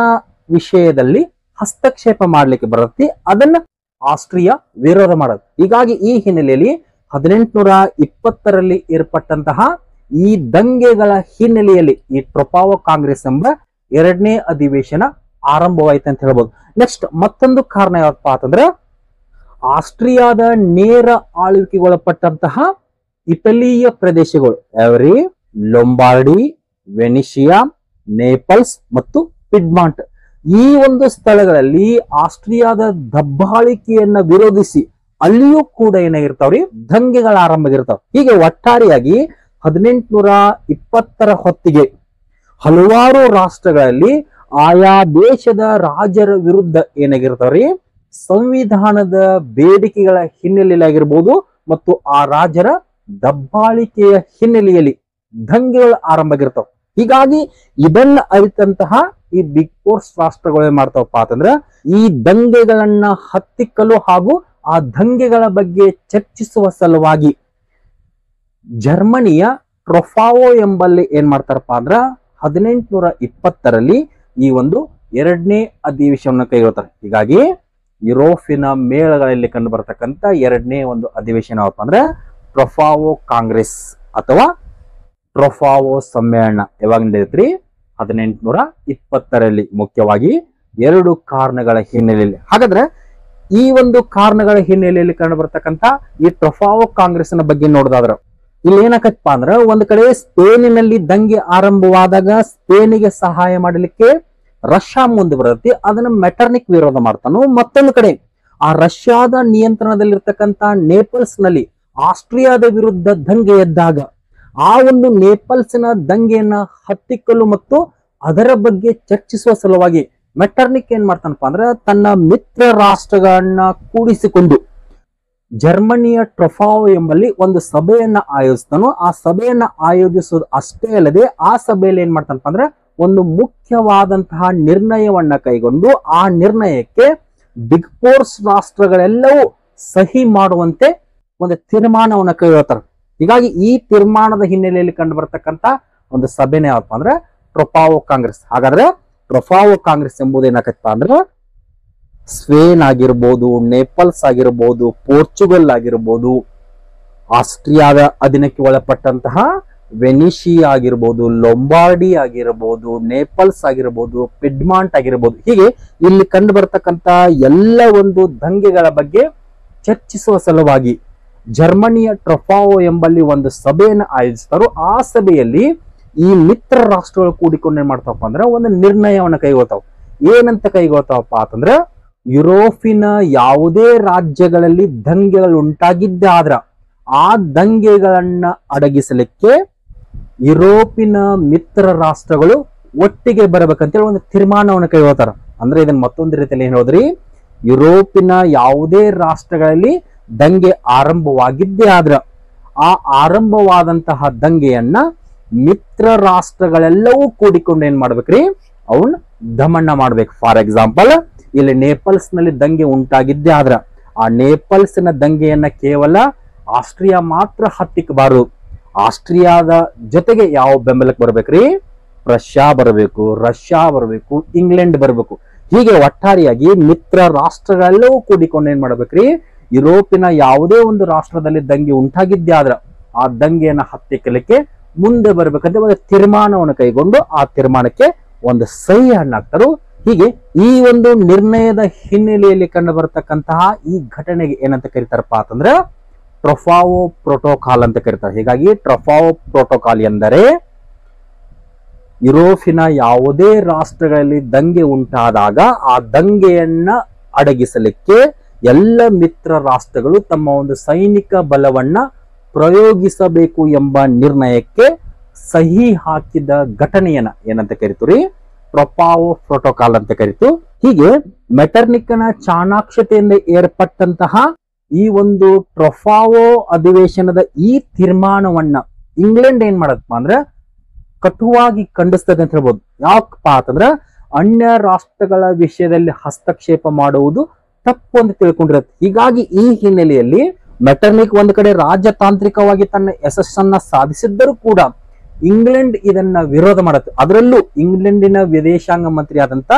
ವಿಷಯದಲ್ಲಿ ಹಸ್ತಕ್ಷೇಪ ಮಾಡ್ಲಿಕ್ಕೆ ಬರುತ್ತೆ, ಅದನ್ನ ಆಸ್ಟ್ರಿಯಾ ವಿರೋಧ ಮಾಡೋದು. ಹೀಗಾಗಿ ಈ ಹಿನ್ನೆಲೆಯಲ್ಲಿ 1820ರಲ್ಲಿ ಏರ್ಪಟ್ಟಂತಹ ಈ ದಂಗೆಗಳ ಹಿನ್ನೆಲೆಯಲ್ಲಿ ಈ ಟ್ರೊಪಾವೋ ಕಾಂಗ್ರೆಸ್ ಎಂಬ 2ನೇ ಅಧಿವೇಶನ ಆರಂಭವಾಯ್ತು ಅಂತ ಹೇಳ್ಬೋದು. ನೆಕ್ಸ್ಟ್ ಮತ್ತೊಂದು ಕಾರಣ ಯಾವಪ್ಪ ಅಂತಂದ್ರೆ ಆಸ್ಟ್ರಿಯಾದ ನೇರ ಆಳ್ವಿಕೆಗೊಳಪಟ್ಟಂತಹ ಇಟಲಿಯ ಪ್ರದೇಶಗಳು ಯಾವ್ರಿ ಲೊಂಬಾರ್ಡಿ, ವೆನಿಷಿಯಾ, ನೇಪಲ್ಸ್ ಮತ್ತು ಪಿಡ್ಮಾಂಟ್. ಈ ಒಂದು ಸ್ಥಳಗಳಲ್ಲಿ ಆಸ್ಟ್ರಿಯಾದ ದಬ್ಬಾಳಿಕೆಯನ್ನ ವಿರೋಧಿಸಿ ಅಲ್ಲಿಯೂ ಕೂಡ ಏನಾಗಿರ್ತಾವ್ರಿ ದಂಗೆಗಳ ಆರಂಭಗಿರ್ತಾವ. ಹೀಗೆ ಒಟ್ಟಾರೆಯಾಗಿ 1820ರ ಹೊತ್ತಿಗೆ ಹಲವಾರು ರಾಷ್ಟ್ರಗಳಲ್ಲಿ ಆಯಾ ದೇಶದ ರಾಜರ ವಿರುದ್ಧ ಏನಾಗಿರ್ತಾವ್ರಿ ಸಂವಿಧಾನದ ಬೇಡಿಕೆಗಳ ಹಿನ್ನೆಲೆಯಲ್ಲಿ ಆಗಿರ್ಬೋದು ಮತ್ತು ಆ ರಾಜರ ದಬ್ಬಾಳಿಕೆಯ ಹಿನ್ನೆಲೆಯಲ್ಲಿ ದಂಗೆಗಳು ಆರಂಭಗಿರ್ತಾವ. ಹೀಗಾಗಿ ಇದನ್ನ ಅರಿತಂತಹ ಈ ಬಿಗ್ ಫೋರ್ಸ್ ರಾಷ್ಟ್ರಗಳು ಏನ್ ಮಾಡ್ತಾವಪ್ಪ ಅಂತಂದ್ರ ಈ ದಂಗೆಗಳನ್ನ ಹತ್ತಿಕ್ಕಲು ಹಾಗೂ ಆ ದಂಗೆಗಳ ಬಗ್ಗೆ ಚರ್ಚಿಸುವ ಸಲುವಾಗಿ ಜರ್ಮನಿಯ ಟ್ರೊಪಾವೋ ಎಂಬಲ್ಲಿ ಏನ್ ಮಾಡ್ತಾರಪ್ಪ ಅಂದ್ರ 1820ರಲ್ಲಿ ಈ ಒಂದು 2ನೇ ಅಧಿವೇಶನ ಕೈಗೊಳ್ತಾರೆ. ಹೀಗಾಗಿ ಯುರೋಪಿನ ಮೇಳಗಳಲ್ಲಿ ಕಂಡು ಬರತಕ್ಕಂತ 2ನೇ ಒಂದು ಅಧಿವೇಶನ ಯಾವಪ್ಪ ಅಂದ್ರೆ ಟ್ರೊಪಾವೋ ಕಾಂಗ್ರೆಸ್ ಅಥವಾ ಟ್ರೊಪಾವೋ ಸಮ್ಮೇಳನ ಯಾವಾಗ ನಡೆಯುತ್ರಿ 1820ರಲ್ಲಿ. ಮುಖ್ಯವಾಗಿ 2 ಕಾರಣಗಳ ಹಿನ್ನೆಲೆಯಲ್ಲಿ. ಹಾಗಾದ್ರೆ ಈ ಒಂದು ಕಾರಣಗಳ ಹಿನ್ನೆಲೆಯಲ್ಲಿ ಕಂಡು ಬರ್ತಕ್ಕಂತ ಈ ಟ್ರೊಪಾವೋ ಕಾಂಗ್ರೆಸ್ ನ ಬಗ್ಗೆ ನೋಡೋದಾದ್ರ ಇಲ್ಲಿ ಏನಾಕತ್ತಪ್ಪ ಅಂದ್ರ ಒಂದ್ ಕಡೆ ಸ್ಪೇನಿನಲ್ಲಿ ದಂಗೆ ಆರಂಭವಾದಾಗ ಸ್ಪೇನಿಗೆ ಸಹಾಯ ಮಾಡಲಿಕ್ಕೆ ರಷ್ಯಾ ಮುಂದೆ ಬರುತ್ತೆ, ಅದನ್ನ ಮೆಟರ್ನಿಕ್ ವಿರೋಧ ಮಾಡ್ತಾನು. ಮತ್ತೊಂದು ಕಡೆ ಆ ರಷ್ಯಾದ ನಿಯಂತ್ರಣದಲ್ಲಿರ್ತಕ್ಕಂತ ನೇಪಲ್ಸ್ ನಲ್ಲಿ ಆಸ್ಟ್ರಿಯಾದ ವಿರುದ್ಧ ದಂಗೆ ಎದ್ದಾಗ ಆ ಒಂದು ನೇಪಲ್ಸ್ನ ದಂಗೆಯನ್ನ ಹತ್ತಿಕ್ಕಲು ಮತ್ತು ಅದರ ಬಗ್ಗೆ ಚರ್ಚಿಸುವ ಸಲುವಾಗಿ ಮೆಟರ್ನಿಕ್ ಏನ್ ಮಾಡ್ತಾನಪ್ಪ ಅಂದ್ರೆ ತನ್ನ ಮಿತ್ರ ರಾಷ್ಟ್ರಗಳನ್ನ ಕೂಡಿಸಿಕೊಂಡು ಜರ್ಮನಿಯ ಟ್ರೊಪಾವೋ ಎಂಬಲ್ಲಿ ಒಂದು ಸಭೆಯನ್ನ ಆಯೋಜಿಸ್ತಾನೋ. ಆ ಸಭೆಯನ್ನ ಆಯೋಜಿಸೋದು ಅಷ್ಟೇ ಅಲ್ಲದೆ ಆ ಸಭೆಯಲ್ಲಿ ಏನ್ ಮಾಡ್ತಾನಪ್ಪ ಅಂದ್ರೆ ಒಂದು ಮುಖ್ಯವಾದಂತಹ ನಿರ್ಣಯವನ್ನ ಕೈಗೊಂಡು ಆ ನಿರ್ಣಯಕ್ಕೆ ಬಿಗ್ ಫೋರ್ಸ್ ರಾಷ್ಟ್ರಗಳೆಲ್ಲವೂ ಸಹಿ ಮಾಡುವಂತೆ ಒಂದು ತೀರ್ಮಾನವನ್ನ ಕೈಗೊಳ್ತಾರೆ. ಹೀಗಾಗಿ ಈ ತೀರ್ಮಾನದ ಹಿನ್ನೆಲೆಯಲ್ಲಿ ಕಂಡು ಬರ್ತಕ್ಕಂತ ಒಂದು ಸಭೆನೇ ಯಾವಪ್ಪ ಅಂದ್ರೆ ಟ್ರೊಪಾವೋ ಕಾಂಗ್ರೆಸ್. ಹಾಗಾದ್ರೆ ಟ್ರೊಪಾವೋ ಕಾಂಗ್ರೆಸ್ ಎಂಬುದು ಏನಾಗತ್ತಪ್ಪ ಅಂದ್ರೆ ಸ್ಪೇನ್ ಆಗಿರ್ಬೋದು, ನೇಪಲ್ಸ್ ಆಗಿರ್ಬೋದು, ಪೋರ್ಚುಗಲ್ ಆಗಿರ್ಬೋದು, ಆಸ್ಟ್ರಿಯಾದ ಅಧೀನಕ್ಕೆ ಒಳಪಟ್ಟಂತಹ ವೆನಿಷಿಯಾ ಆಗಿರ್ಬೋದು, ಲೊಂಬಾರ್ಡಿ ಆಗಿರ್ಬೋದು, ನೇಪಲ್ಸ್ ಆಗಿರ್ಬೋದು, ಪಿಡ್ಮಾಂಟ್ ಆಗಿರ್ಬೋದು, ಹೀಗೆ ಇಲ್ಲಿ ಕಂಡು ಬರ್ತಕ್ಕಂತ ಎಲ್ಲ ಒಂದು ದಂಗೆಗಳ ಬಗ್ಗೆ ಚರ್ಚಿಸುವ ಸಲುವಾಗಿ ಜರ್ಮನಿಯ ಟ್ರೊಪಾವೋ ಎಂಬಲ್ಲಿ ಒಂದು ಸಭೆಯನ್ನು ಆಯೋಜಿಸ್ತಾರೋ. ಆ ಸಭೆಯಲ್ಲಿ ಈ ಮಿತ್ರ ರಾಷ್ಟ್ರಗಳು ಕೂಡಿಕೊಂಡು ಏನ್ ಮಾಡ್ತಾವಪ್ಪ ಅಂದ್ರೆ ಒಂದು ನಿರ್ಣಯವನ್ನ ಕೈಗೊಳ್ತಾವ. ಏನಂತ ಕೈಗೊಳ್ತಾವಪ್ಪ ಅಂತಂದ್ರೆ ಯುರೋಪಿನ ಯಾವುದೇ ರಾಜ್ಯಗಳಲ್ಲಿ ದಂಗೆಗಳು ಉಂಟಾಗಿದ್ದೆ ಆದ್ರ ಆ ದಂಗೆಗಳನ್ನ ಅಡಗಿಸಲಿಕ್ಕೆ ಯುರೋಪಿನ ಮಿತ್ರ ರಾಷ್ಟ್ರಗಳು ಒಟ್ಟಿಗೆ ಬರಬೇಕಂತೇಳಿ ಒಂದು ತೀರ್ಮಾನವನ್ನು ಕೈಗೊಳ್ತಾರ. ಅಂದ್ರೆ ಇದನ್ನ ಮತ್ತೊಂದು ರೀತಿಯಲ್ಲಿ ಏನ್ ಹೇಳಿದ್ರಿ, ಯುರೋಪಿನ ಯಾವುದೇ ರಾಷ್ಟ್ರಗಳಲ್ಲಿ ದಂಗೆ ಆರಂಭವಾಗಿದ್ದೇ ಆದ್ರ ಆ ಆರಂಭವಾದಂತಹ ದಂಗೆಯನ್ನ ಮಿತ್ರ ರಾಷ್ಟ್ರಗಳೆಲ್ಲವೂ ಕೂಡಿಕೊಂಡು ಏನ್ ಮಾಡ್ಬೇಕ್ರಿ ಅವನ್ ದಮನ ಮಾಡ್ಬೇಕು. ಫಾರ್ ಎಕ್ಸಾಂಪಲ್ ಇಲ್ಲಿ ನೇಪಲ್ಸ್ ನಲ್ಲಿ ದಂಗೆ ಉಂಟಾಗಿದ್ದೇ ಆದ್ರ ಆ ನೇಪಲ್ಸ್ ನ ದಂಗೆಯನ್ನ ಕೇವಲ ಆಸ್ಟ್ರಿಯಾ ಮಾತ್ರ ಹತ್ತಿಕ್ಕಬಾರದು. ಆಸ್ಟ್ರಿಯಾದ ಜೊತೆಗೆ ಯಾವ ಬೆಂಬಲಕ್ಕೆ ಬರ್ಬೇಕ್ರಿ, ರಷ್ಯಾ ಬರಬೇಕು, ಇಂಗ್ಲೆಂಡ್ ಬರಬೇಕು. ಹೀಗೆ ಒಟ್ಟಾರೆಯಾಗಿ ಮಿತ್ರ ರಾಷ್ಟ್ರಗಳೆಲ್ಲವೂ ಕೂಡಿಕೊಂಡು ಏನ್ ಮಾಡ್ಬೇಕ್ರಿ ಯುರೋಪಿನ ಯಾವುದೇ ಒಂದು ರಾಷ್ಟ್ರದಲ್ಲಿ ದಂಗೆ ಉಂಟಾಗಿದ್ದೇ ಆದ್ರ ಆ ದಂಗೆಯನ್ನ ಹತ್ತಿಕ್ಕಲಿಕ್ಕೆ ಮುಂದೆ ಬರ್ಬೇಕಂತ ಒಂದು ತೀರ್ಮಾನವನ್ನು ಕೈಗೊಂಡು ಆ ತೀರ್ಮಾನಕ್ಕೆ ಒಂದು ಸಹಿಯನ್ನ ಹಾಕ್ತಾರು. ಹೀಗೆ ಈ ಒಂದು ನಿರ್ಣಯದ ಹಿನ್ನೆಲೆಯಲ್ಲಿ ಕಂಡು ಬರತಕ್ಕಂತಹ ಈ ಘಟನೆಗೆ ಏನಂತ ಕರೀತಾರಪ್ಪ ಅಂತಂದ್ರೆ ಟ್ರೊಪಾವೋ ಪ್ರೋಟೋಕಾಲ್ ಅಂತ ಕರೀತಾರೆ. ಹೀಗಾಗಿ ಟ್ರೊಪಾವೋ ಪ್ರೋಟೋಕಾಲ್ ಎಂದರೆ ಯುರೋಪಿನ ಯಾವುದೇ ರಾಷ್ಟ್ರಗಳಲ್ಲಿ ದಂಗೆ ಉಂಟಾದಾಗ ಆ ದಂಗೆಯನ್ನ ಅಡಗಿಸಲಿಕ್ಕೆ ಎಲ್ಲ ಮಿತ್ರ ರಾಷ್ಟ್ರಗಳು ತಮ್ಮ ಒಂದು ಸೈನಿಕ ಬಲವನ್ನ ಪ್ರಯೋಗಿಸಬೇಕು ಎಂಬ ನಿರ್ಣಯಕ್ಕೆ ಸಹಿ ಹಾಕಿದ ಘಟನೆಯನ್ನ ಏನಂತ ಕರಿತೀರಿ, ಟ್ರೊಪಾವೋ ಪ್ರೋಟೋಕಾಲ್ ಅಂತ ಕರಿತು. ಹೀಗೆ ಮೆಟರ್ನಿಕ್ನ ಚಾಣಾಕ್ಷತೆಯಿಂದ ಏರ್ಪಟ್ಟಂತಹ ಈ ಒಂದು ಟ್ರೊಪಾವೋ ಅಧಿವೇಶನದ ಈ ತೀರ್ಮಾನವನ್ನ ಇಂಗ್ಲೆಂಡ್ ಏನ್ ಮಾಡತ್ತಪ್ಪ ಅಂದ್ರೆ ಕಟುವಾಗಿ ಖಂಡಿಸ್ತದೆ ಅಂತ ಹೇಳ್ಬೋದು. ಯಾಕಪ್ಪ ಅಂತಂದ್ರ ಅನ್ಯ ರಾಷ್ಟ್ರಗಳ ವಿಷಯದಲ್ಲಿ ಹಸ್ತಕ್ಷೇಪ ಮಾಡುವುದು ತಪ್ಪು ಅಂತ ತಿಳ್ಕೊಂಡಿರುತ್ತೆ. ಹೀಗಾಗಿ ಈ ಹಿನ್ನೆಲೆಯಲ್ಲಿ ಮೆಟರ್ನಿಕ್ ಒಂದು ಕಡೆ ರಾಜತಾಂತ್ರಿಕವಾಗಿ ತನ್ನ ಯಶಸ್ಸನ್ನ ಸಾಧಿಸಿದ್ದರೂ ಕೂಡ ಇಂಗ್ಲೆಂಡ್ ಇದನ್ನ ವಿರೋಧ ಮಾಡುತ್ತೆ. ಅದರಲ್ಲೂ ಇಂಗ್ಲೆಂಡಿನ ವಿದೇಶಾಂಗ ಮಂತ್ರಿ ಆದಂತ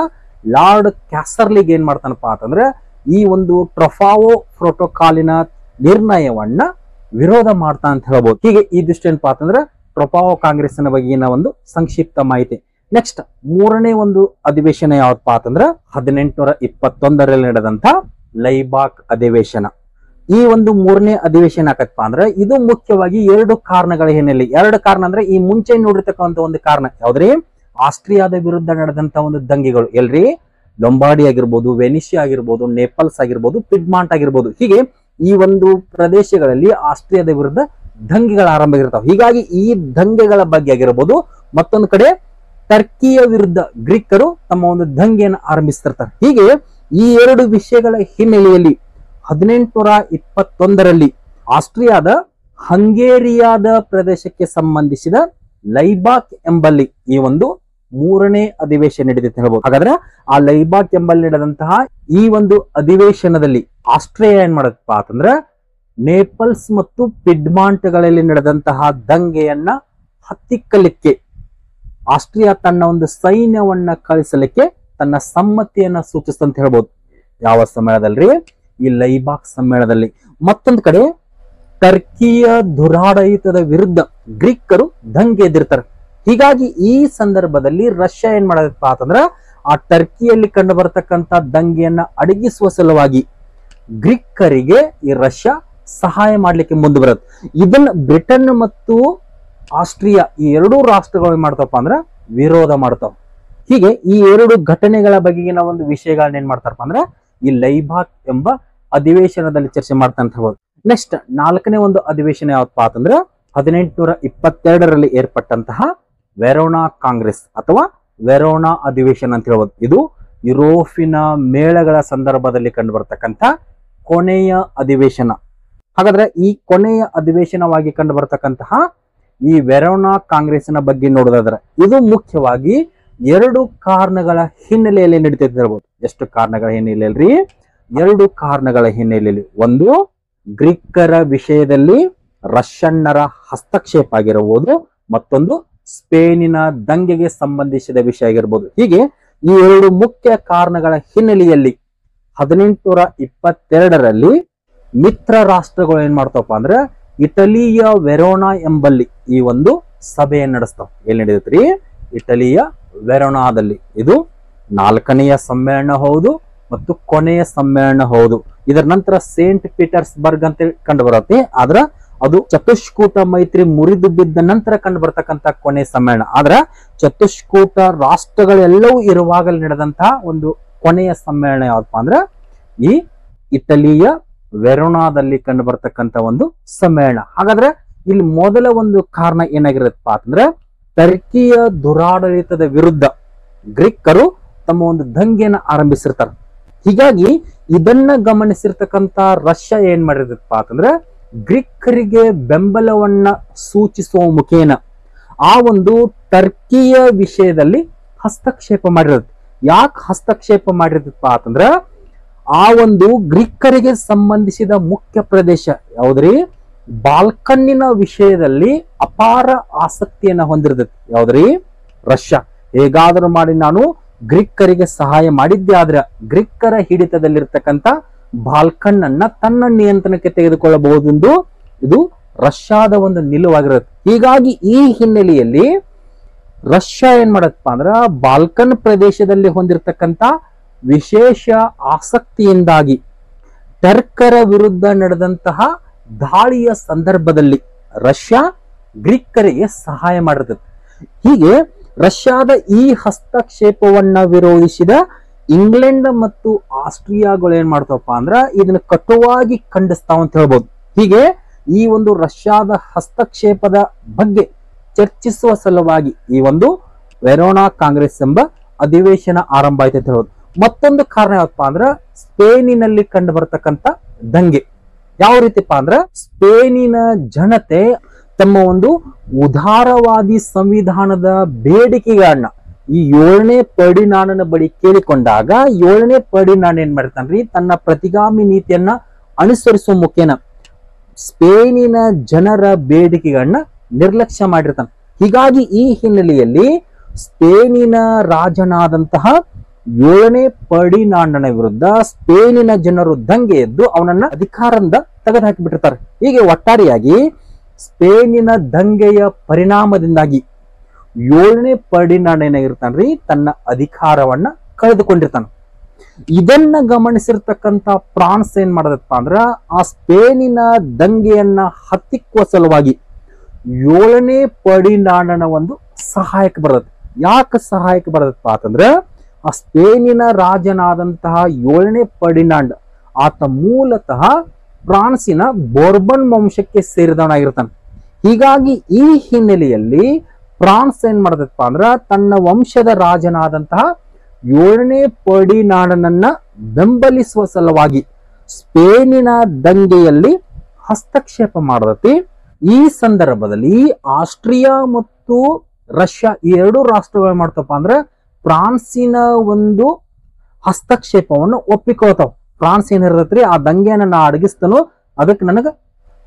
ಲಾರ್ಡ್ ಕ್ಯಾಸರ್ಲಿಗ್ ಏನ್ ಮಾಡ್ತಾನಪ್ಪ ಅಂತಂದ್ರೆ ಈ ಒಂದು ಟ್ರೊಪಾವೋ ಪ್ರೋಟೋಕಾಲಿನ ನಿರ್ಣಯವನ್ನ ವಿರೋಧ ಮಾಡ್ತಾ ಅಂತ ಹೇಳ್ಬೋದು. ಹೀಗೆ ಈ ದೃಷ್ಟಿ ಏನಪ್ಪಾ ಅಂತಂದ್ರೆ ಟ್ರೊಪಾವೋ ಕಾಂಗ್ರೆಸ್ನ ಬಗೆಗಿನ ಒಂದು ಸಂಕ್ಷಿಪ್ತ ಮಾಹಿತಿ. ನೆಕ್ಸ್ಟ್ ಮೂರನೇ ಒಂದು ಅಧಿವೇಶನ ಯಾವತ್ತಪ್ಪ ಅಂತಂದ್ರೆ 1821ರಲ್ಲಿ ನಡೆದಂತ ಲೈಬಾಕ್ ಅಧಿವೇಶನ. ಈ ಒಂದು ಮೂರನೇ ಅಧಿವೇಶನ ಯಾಕಪ್ಪ ಅಂದ್ರೆ ಇದು ಮುಖ್ಯವಾಗಿ ಎರಡು ಕಾರಣಗಳ ಹಿನ್ನೆಲೆ. ಎರಡು ಕಾರಣ ಅಂದ್ರೆ ಈ ಮುಂಚೆ ನೋಡಿರ್ತಕ್ಕಂಥ ಒಂದು ಕಾರಣ ಯಾವ್ದ್ರಿ, ಆಸ್ಟ್ರಿಯಾದ ವಿರುದ್ಧ ನಡೆದಂತ ಒಂದು ದಂಗೆಗಳು. ಎಲ್ರಿ, ಲೊಂಬಾರ್ಡಿ ಆಗಿರ್ಬೋದು, ವೆನಿಷಿಯಾ ಆಗಿರ್ಬೋದು, ನೇಪಲ್ಸ್ ಆಗಿರ್ಬೋದು, ಪಿಡ್ಮಾಂಟ್ ಆಗಿರ್ಬೋದು. ಹೀಗೆ ಈ ಒಂದು ಪ್ರದೇಶಗಳಲ್ಲಿ ಆಸ್ಟ್ರಿಯಾದ ವಿರುದ್ಧ ದಂಗೆಗಳ ಆರಂಭ ಆಗಿರ್ತಾವೆ. ಹೀಗಾಗಿ ಈ ದಂಗೆಗಳ ಬಗ್ಗೆ ಆಗಿರ್ಬೋದು, ಮತ್ತೊಂದು ಕಡೆ ಟರ್ಕಿಯ ವಿರುದ್ಧ ಗ್ರೀಕರು ತಮ್ಮ ಒಂದು ದಂಗೆಯನ್ನು ಆರಂಭಿಸ್ತಿರ್ತಾರೆ. ಹೀಗೆ ಈ ಎರಡು ವಿಷಯಗಳ ಹಿನ್ನೆಲೆಯಲ್ಲಿ 1821ರಲ್ಲಿ ಆಸ್ಟ್ರಿಯಾದ ಹಂಗೇರಿಯಾದ ಪ್ರದೇಶಕ್ಕೆ ಸಂಬಂಧಿಸಿದ ಲೈಬಾಕ್ ಎಂಬಲ್ಲಿ ಈ ಒಂದು ಮೂರನೇ ಅಧಿವೇಶನ ನಡೆದಿತ್ತು ಹೇಳ್ಬೋದು. ಹಾಗಾದ್ರೆ ಆ ಲೈಬಾಕ್ ಎಂಬಲ್ಲಿ ನಡೆದಂತಹ ಈ ಒಂದು ಅಧಿವೇಶನದಲ್ಲಿ ಆಸ್ಟ್ರಿಯಾ ಏನ್ ಮಾಡತ್ತಪ್ಪ ಅಂತಂದ್ರೆ ನೇಪಲ್ಸ್ ಮತ್ತು ಪಿಡ್ಮಾಂಟ್ಗಳಲ್ಲಿ ನಡೆದಂತಹ ದಂಗೆಯನ್ನ ಹತ್ತಿಕ್ಕಲಿಕ್ಕೆ ಆಸ್ಟ್ರಿಯಾ ತನ್ನ ಒಂದು ಸೈನ್ಯವನ್ನ ಕಳಿಸಲಿಕ್ಕೆ ತನ್ನ ಸಮ್ಮತಿಯನ್ನ ಸೂಚಿಸ್ತಂತ ಹೇಳ್ಬೋದು. ಯಾವ ಸಮ್ಮೇಳನದಲ್ಲಿ? ಈ ಲೈಬಾಕ್ ಸಮ್ಮೇಳನದಲ್ಲಿ. ಮತ್ತೊಂದು ಕಡೆ ಟರ್ಕಿಯ ದುರಾಡಳಿತದ ವಿರುದ್ಧ ಗ್ರೀಕರು ದಂಗೆ ಎದ್ದಿರ್ತಾರೆ. ಹೀಗಾಗಿ ಈ ಸಂದರ್ಭದಲ್ಲಿ ರಷ್ಯಾ ಏನ್ ಮಾಡದಪ್ಪ ಅಂತಂದ್ರ ಆ ಟರ್ಕಿಯಲ್ಲಿ ಕಂಡು ಬರತಕ್ಕಂತ ದಂಗೆಯನ್ನ ಅಡಗಿಸುವ ಸಲುವಾಗಿ ಗ್ರೀಕರಿಗೆ ಈ ರಷ್ಯಾ ಸಹಾಯ ಮಾಡ್ಲಿಕ್ಕೆ ಮುಂದೆ ಬರುತ್ತೆ. ಇದನ್ನ ಬ್ರಿಟನ್ ಮತ್ತು ಆಸ್ಟ್ರಿಯಾ ಈ ಎರಡೂ ರಾಷ್ಟ್ರಗಳು ಏನ್ ಮಾಡ್ತಾವಪ್ಪ ಅಂದ್ರ ವಿರೋಧ ಮಾಡ್ತಾವ. ಹೀಗೆ ಈ ಎರಡು ಘಟನೆಗಳ ಬಗೆಗಿನ ಒಂದು ವಿಷಯಗಳನ್ನ ಏನ್ ಮಾಡ್ತಾರಪ್ಪ ಅಂದ್ರೆ ಈ ಲೈಬಾಕ್ ಎಂಬ ಅಧಿವೇಶನದಲ್ಲಿ ಚರ್ಚೆ ಮಾಡ್ತಾ ಅಂತ ಹೇಳ್ಬೋದು. ನೆಕ್ಸ್ಟ್ ನಾಲ್ಕನೇ ಒಂದು ಅಧಿವೇಶನ ಯಾವತ್ತಪ್ಪ ಅಂತಂದ್ರೆ 1822ರಲ್ಲಿ ಏರ್ಪಟ್ಟಂತಹ ವೆರೋನಾ ಕಾಂಗ್ರೆಸ್ ಅಥವಾ ವೆರೋನಾ ಅಧಿವೇಶನ ಅಂತ ಹೇಳ್ಬೋದು. ಇದು ಯುರೋಪಿನ ಮೇಳಗಳ ಸಂದರ್ಭದಲ್ಲಿ ಕಂಡು ಬರ್ತಕ್ಕಂಥ ಕೊನೆಯ ಅಧಿವೇಶನ. ಹಾಗಾದ್ರೆ ಈ ಕೊನೆಯ ಅಧಿವೇಶನವಾಗಿ ಕಂಡು ಬರ್ತಕ್ಕಂತಹ ಈ ವೆರೋನಾ ಕಾಂಗ್ರೆಸ್ನ ಬಗ್ಗೆ ನೋಡೋದಾದ್ರೆ ಇದು ಮುಖ್ಯವಾಗಿ ಎರಡು ಕಾರಣಗಳ ಹಿನ್ನೆಲೆಯಲ್ಲಿ ನಡೀತೈತೆ ಹೇಳ್ಬೋದು. ಎಷ್ಟು ಕಾರಣಗಳ ಹಿನ್ನೆಲೆಯಲ್ಲಿ? ಎರಡು ಕಾರಣಗಳ ಹಿನ್ನೆಲೆಯಲ್ಲಿ. ಒಂದು, ಗ್ರೀಕರ ವಿಷಯದಲ್ಲಿ ರಷ್ಯನ್ನರ ಹಸ್ತಕ್ಷೇಪ ಆಗಿರಬಹುದು, ಮತ್ತೊಂದು ಸ್ಪೇನಿನ ದಂಗೆಗೆ ಸಂಬಂಧಿಸಿದ ವಿಷಯ ಆಗಿರ್ಬೋದು. ಹೀಗೆ ಈ ಎರಡು ಮುಖ್ಯ ಕಾರಣಗಳ ಹಿನ್ನೆಲೆಯಲ್ಲಿ 1822ರಲ್ಲಿ ಮಿತ್ರ ರಾಷ್ಟ್ರಗಳು ಏನ್ ಮಾಡ್ತಾವಪ್ಪ ಅಂದ್ರೆ ಇಟಲಿಯ ವೆರೋನಾ ಎಂಬಲ್ಲಿ ಈ ಒಂದು ಸಭೆಯನ್ನು ನಡೆಸ್ತಾವ. ಎಲ್ಲಿ ನಡೆದತ್ರಿ? ಇಟಲಿಯ ವೆರೋನಾದಲ್ಲಿ. ಇದು 4ನೆಯ ಸಮ್ಮೇಳನ ಹೌದು ಮತ್ತು ಕೊನೆಯ ಸಮ್ಮೇಳನ ಹೌದು. ಇದರ ನಂತರ ಸೇಂಟ್ ಪೀಟರ್ಸ್ಬರ್ಗ್ ಅಂತ ಕಂಡು ಬರುತ್ತೆ. ಆದ್ರ ಅದು ಚತುಷ್ಕೂಟ ಮೈತ್ರಿ ಮುರಿದು ಬಿದ್ದ ನಂತರ ಕಂಡು ಬರ್ತಕ್ಕಂಥ ಕೊನೆಯ ಸಮ್ಮೇಳನ. ಆದ್ರ ಚತುಷ್ಕೂಟ ರಾಷ್ಟ್ರಗಳೆಲ್ಲವೂ ಇರುವಾಗಲೇ ನಡೆದಂತಹ ಒಂದು ಕೊನೆಯ ಸಮ್ಮೇಳನ ಯಾವಪ್ಪ ಅಂದ್ರ ಈ ಇಟಲಿಯ ವೆರೋನಾದಲ್ಲಿ ಕಂಡು ಬರ್ತಕ್ಕಂಥ ಒಂದು ಸಮ್ಮೇಳನ. ಹಾಗಾದ್ರೆ ಇಲ್ಲಿ ಮೊದಲ ಒಂದು ಕಾರಣ ಏನಾಗಿರುತ್ತಪ್ಪ ಅಂತಂದ್ರೆ ಟರ್ಕಿಯ ದುರಾಡಳಿತದ ವಿರುದ್ಧ ಗ್ರೀಕರು ತಮ್ಮ ಒಂದು ದಂಗೆಯನ್ನು ಆರಂಭಿಸಿರ್ತಾರೆ. ಹೀಗಾಗಿ ಇದನ್ನ ಗಮನಿಸಿರ್ತಕ್ಕಂಥ ರಷ್ಯಾ ಏನ್ ಮಾಡಿರ್ತಪ್ಪ ಅಂತಂದ್ರೆ ಗ್ರೀಕರಿಗೆ ಬೆಂಬಲವನ್ನ ಸೂಚಿಸುವ ಮುಖೇನ ಆ ಒಂದು ಟರ್ಕಿಯ ವಿಷಯದಲ್ಲಿ ಹಸ್ತಕ್ಷೇಪ ಮಾಡಿರುತ್ತೆ. ಯಾಕೆ ಹಸ್ತಕ್ಷೇಪ ಮಾಡಿರ್ತಪ್ಪ ಅಂತಂದ್ರ ಆ ಒಂದು ಗ್ರೀಕರಿಗೆ ಸಂಬಂಧಿಸಿದ ಮುಖ್ಯ ಪ್ರದೇಶ ಯಾವ್ದ್ರಿ? ಬಾಲ್ಕನ್ನಿನ ವಿಷಯದಲ್ಲಿ ಅಪಾರ ಆಸಕ್ತಿಯನ್ನ ಹೊಂದಿರ್ತದೆ. ಯಾವ್ದ್ರಿ? ರಷ್ಯಾ. ಹೇಗಾದ್ರೂ ಮಾಡಿ ನಾನು ಗ್ರೀಕರಿಗೆ ಸಹಾಯ ಮಾಡಿದ್ದೆ ಆದ್ರೆ ಗ್ರೀಕರ ಹಿಡಿತದಲ್ಲಿರ್ತಕ್ಕಂಥ ಬಾಲ್ಕನ್ ಅನ್ನ ತನ್ನ ನಿಯಂತ್ರಣಕ್ಕೆ ತೆಗೆದುಕೊಳ್ಳಬಹುದೆಂದು ಇದು ರಷ್ಯಾದ ಒಂದು ನಿಲುವಾಗಿರುತ್ತೆ. ಹೀಗಾಗಿ ಈ ಹಿನ್ನೆಲೆಯಲ್ಲಿ ರಷ್ಯಾ ಏನ್ ಮಾಡತ್ತಪ್ಪ ಅಂದ್ರ ಬಾಲ್ಕನ್ ಪ್ರದೇಶದಲ್ಲಿ ಹೊಂದಿರತಕ್ಕಂತ ವಿಶೇಷ ಆಸಕ್ತಿಯಿಂದಾಗಿ ಟರ್ಕರ ವಿರುದ್ಧ ನಡೆದಂತಹ ದಾಳಿಯ ಸಂದರ್ಭದಲ್ಲಿ ರಷ್ಯಾ ಗ್ರೀಕರಿಗೆ ಸಹಾಯ ಮಾಡಿರ್ತದೆ. ಹೀಗೆ ರಷ್ಯಾದ ಈ ಹಸ್ತಕ್ಷೇಪವನ್ನ ವಿರೋಧಿಸಿದ ಇಂಗ್ಲೆಂಡ್ ಮತ್ತು ಆಸ್ಟ್ರಿಯಾಗಳು ಏನ್ ಮಾಡ್ತಾವಪ್ಪ ಅಂದ್ರ ಇದನ್ನ ಕಟುವಾಗಿ ಖಂಡಿಸ್ತಾವ ಅಂತ ಹೇಳ್ಬೋದು. ಹೀಗೆ ಈ ಒಂದು ರಷ್ಯಾದ ಹಸ್ತಕ್ಷೇಪದ ಬಗ್ಗೆ ಚರ್ಚಿಸುವ ಸಲುವಾಗಿ ಈ ಒಂದು ವೆರೋನಾ ಕಾಂಗ್ರೆಸ್ ಎಂಬ ಅಧಿವೇಶನ ಆರಂಭ ಆಯ್ತು ಅಂತ ಹೇಳ್ಬೋದು. ಮತ್ತೊಂದು ಕಾರಣ ಯಾವಪ್ಪ ಅಂದ್ರ ಸ್ಪೇನಿನಲ್ಲಿ ಕಂಡು ಬರ್ತಕ್ಕಂಥ ದಂಗೆ. ಯಾವ ರೀತಿಪ್ಪ ಅಂದ್ರ ಸ್ಪೇನಿನ ಜನತೆ ತಮ್ಮ ಒಂದು ಉದಾರವಾದಿ ಸಂವಿಧಾನದ ಬೇಡಿಕೆಗಳನ್ನ ಈ 7ನೇ ಫರ್ಡಿನಾಂಡನ ಬಳಿ ಕೇಳಿಕೊಂಡಾಗ 7ನೇ ಫರ್ಡಿನಾಂಡ್ ಏನ್ ಮಾಡ್ತಾನ್ರಿ, ತನ್ನ ಪ್ರತಿಗಾಮಿ ನೀತಿಯನ್ನ ಅನುಸರಿಸುವ ಮುಖೇನ ಸ್ಪೇನಿನ ಜನರ ಬೇಡಿಕೆಗಳನ್ನ ನಿರ್ಲಕ್ಷ್ಯ ಮಾಡಿರ್ತಾನೆ. ಹೀಗಾಗಿ ಈ ಹಿನ್ನೆಲೆಯಲ್ಲಿ ಸ್ಪೇನಿನ ರಾಜನಾದಂತಹ 7ನೇ ಫರ್ಡಿನಾಂಡನ ವಿರುದ್ಧ ಸ್ಪೇನಿನ ಜನರು ದಂಗೆ ಎದ್ದು ಅವನನ್ನ ಅಧಿಕಾರದಿಂದ ತೆಗೆದುಹಾಕಿ ಬಿಟ್ಟಿರ್ತಾರೆ. ಹೀಗೆ ಒಟ್ಟಾರೆಯಾಗಿ ಸ್ಪೇನಿನ ದಂಗೆಯ ಪರಿಣಾಮದಿಂದಾಗಿ 7ನೇ ಫರ್ಡಿನಾಂಡ್ ಏನಾಗಿರ್ತಾನ್ರಿ, ತನ್ನ ಅಧಿಕಾರವನ್ನ ಕಳೆದುಕೊಂಡಿರ್ತಾನೆ. ಇದನ್ನ ಗಮನಿಸಿರ್ತಕ್ಕಂಥ ಫ್ರಾನ್ಸ್ ಏನ್ ಮಾಡದಪ್ಪ ಅಂದ್ರ ಆ ಸ್ಪೇನಿನ ದಂಗೆಯನ್ನ ಹತ್ತಿಕ್ಕುವ ಸಲುವಾಗಿ 7ನೇ ಫರ್ಡಿನಾಂಡನ ಒಂದು ಸಹಾಯಕ್ಕೆ ಬರ್ತದೆ. ಯಾಕೆ ಸಹಾಯಕ್ಕೆ ಬರದಪ್ಪ ಅಂತಂದ್ರೆ ಆ ಸ್ಪೇನಿನ ರಾಜನಾದಂತಹ 7ನೇ ಫರ್ಡಿನಾಂಡ್ ಆತ ಮೂಲತಃ ಫ್ರಾನ್ಸಿನ ಬೋರ್ಬನ್ ವಂಶಕ್ಕೆ ಸೇರಿದವನಾಗಿರ್ತಾನೆ. ಹೀಗಾಗಿ ಈ ಹಿನ್ನೆಲೆಯಲ್ಲಿ ಫ್ರಾನ್ಸ್ ಏನ್ ಮಾಡದಪ್ಪ ಅಂದ್ರ ತನ್ನ ವಂಶದ ರಾಜನಾದಂತಹ 7ನೇ ಫರ್ಡಿನಾಂಡನನ್ನ ಬೆಂಬಲಿಸುವ ಸಲುವಾಗಿ ಸ್ಪೇನಿನ ದಂಗೆಯಲ್ಲಿ ಹಸ್ತಕ್ಷೇಪ ಮಾಡದತಿ. ಈ ಸಂದರ್ಭದಲ್ಲಿ ಆಸ್ಟ್ರಿಯಾ ಮತ್ತು ರಷ್ಯಾ ಈ 2 ರಾಷ್ಟ್ರಗಳು ಮಾಡ್ತಪ್ಪ ಅಂದ್ರೆ ಫ್ರಾನ್ಸಿನ ಒಂದು ಹಸ್ತಕ್ಷೇಪವನ್ನು ಒಪ್ಪಿಕೊಳ್ತಾವ. ಫ್ರಾನ್ಸ್ ಏನ್ ಇರತ್ರಿ, ಆ ದಂಗೆಯನ್ನ ನಾ ಅಡಗಿಸ್ತಾನೋ ಅದಕ್ಕೆ ನನಗ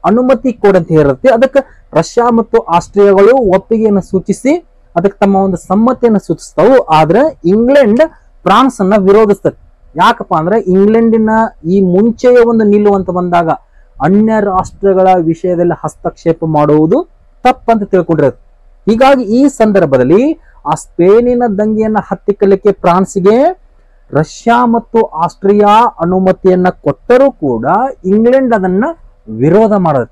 ಅನುಮತಿ ಕೊಡಂತ ಇರುತ್ತೆ. ಅದಕ್ಕೆ ರಷ್ಯಾ ಮತ್ತು ಆಸ್ಟ್ರಿಯಾಗಳು ಒಪ್ಪಿಗೆಯನ್ನು ಸೂಚಿಸಿ ಅದಕ್ಕೆ ತಮ್ಮ ಒಂದು ಸಮ್ಮತಿಯನ್ನು ಸೂಚಿಸ್ತಾವು. ಆದ್ರೆ ಇಂಗ್ಲೆಂಡ್ ಫ್ರಾನ್ಸ್ ಅನ್ನ ವಿರೋಧಿಸ್ತದೆ. ಯಾಕಪ್ಪ ಅಂದ್ರೆ ಇಂಗ್ಲೆಂಡಿನ ಈ ಮುಂಚೆಯ ಒಂದು ನಿಲ್ಲುವಂತ ಬಂದಾಗ ಅನ್ಯ ರಾಷ್ಟ್ರಗಳ ವಿಷಯದಲ್ಲಿ ಹಸ್ತಕ್ಷೇಪ ಮಾಡುವುದು ತಪ್ಪಂತ ತಿಳ್ಕೊಂಡಿರುತ್ತೆ. ಹೀಗಾಗಿ ಈ ಸಂದರ್ಭದಲ್ಲಿ ಆ ಸ್ಪೇನಿನ ದಂಗೆಯನ್ನ ಹತ್ತಿಕ್ಕಲಿಕ್ಕೆ ಫ್ರಾನ್ಸ್ಗೆ ರಷ್ಯಾ ಮತ್ತು ಆಸ್ಟ್ರಿಯಾ ಅನುಮತಿಯನ್ನ ಕೊಟ್ಟರೂ ಕೂಡ ಇಂಗ್ಲೆಂಡ್ ಅದನ್ನ ವಿರೋಧ ಮಾಡೋದು.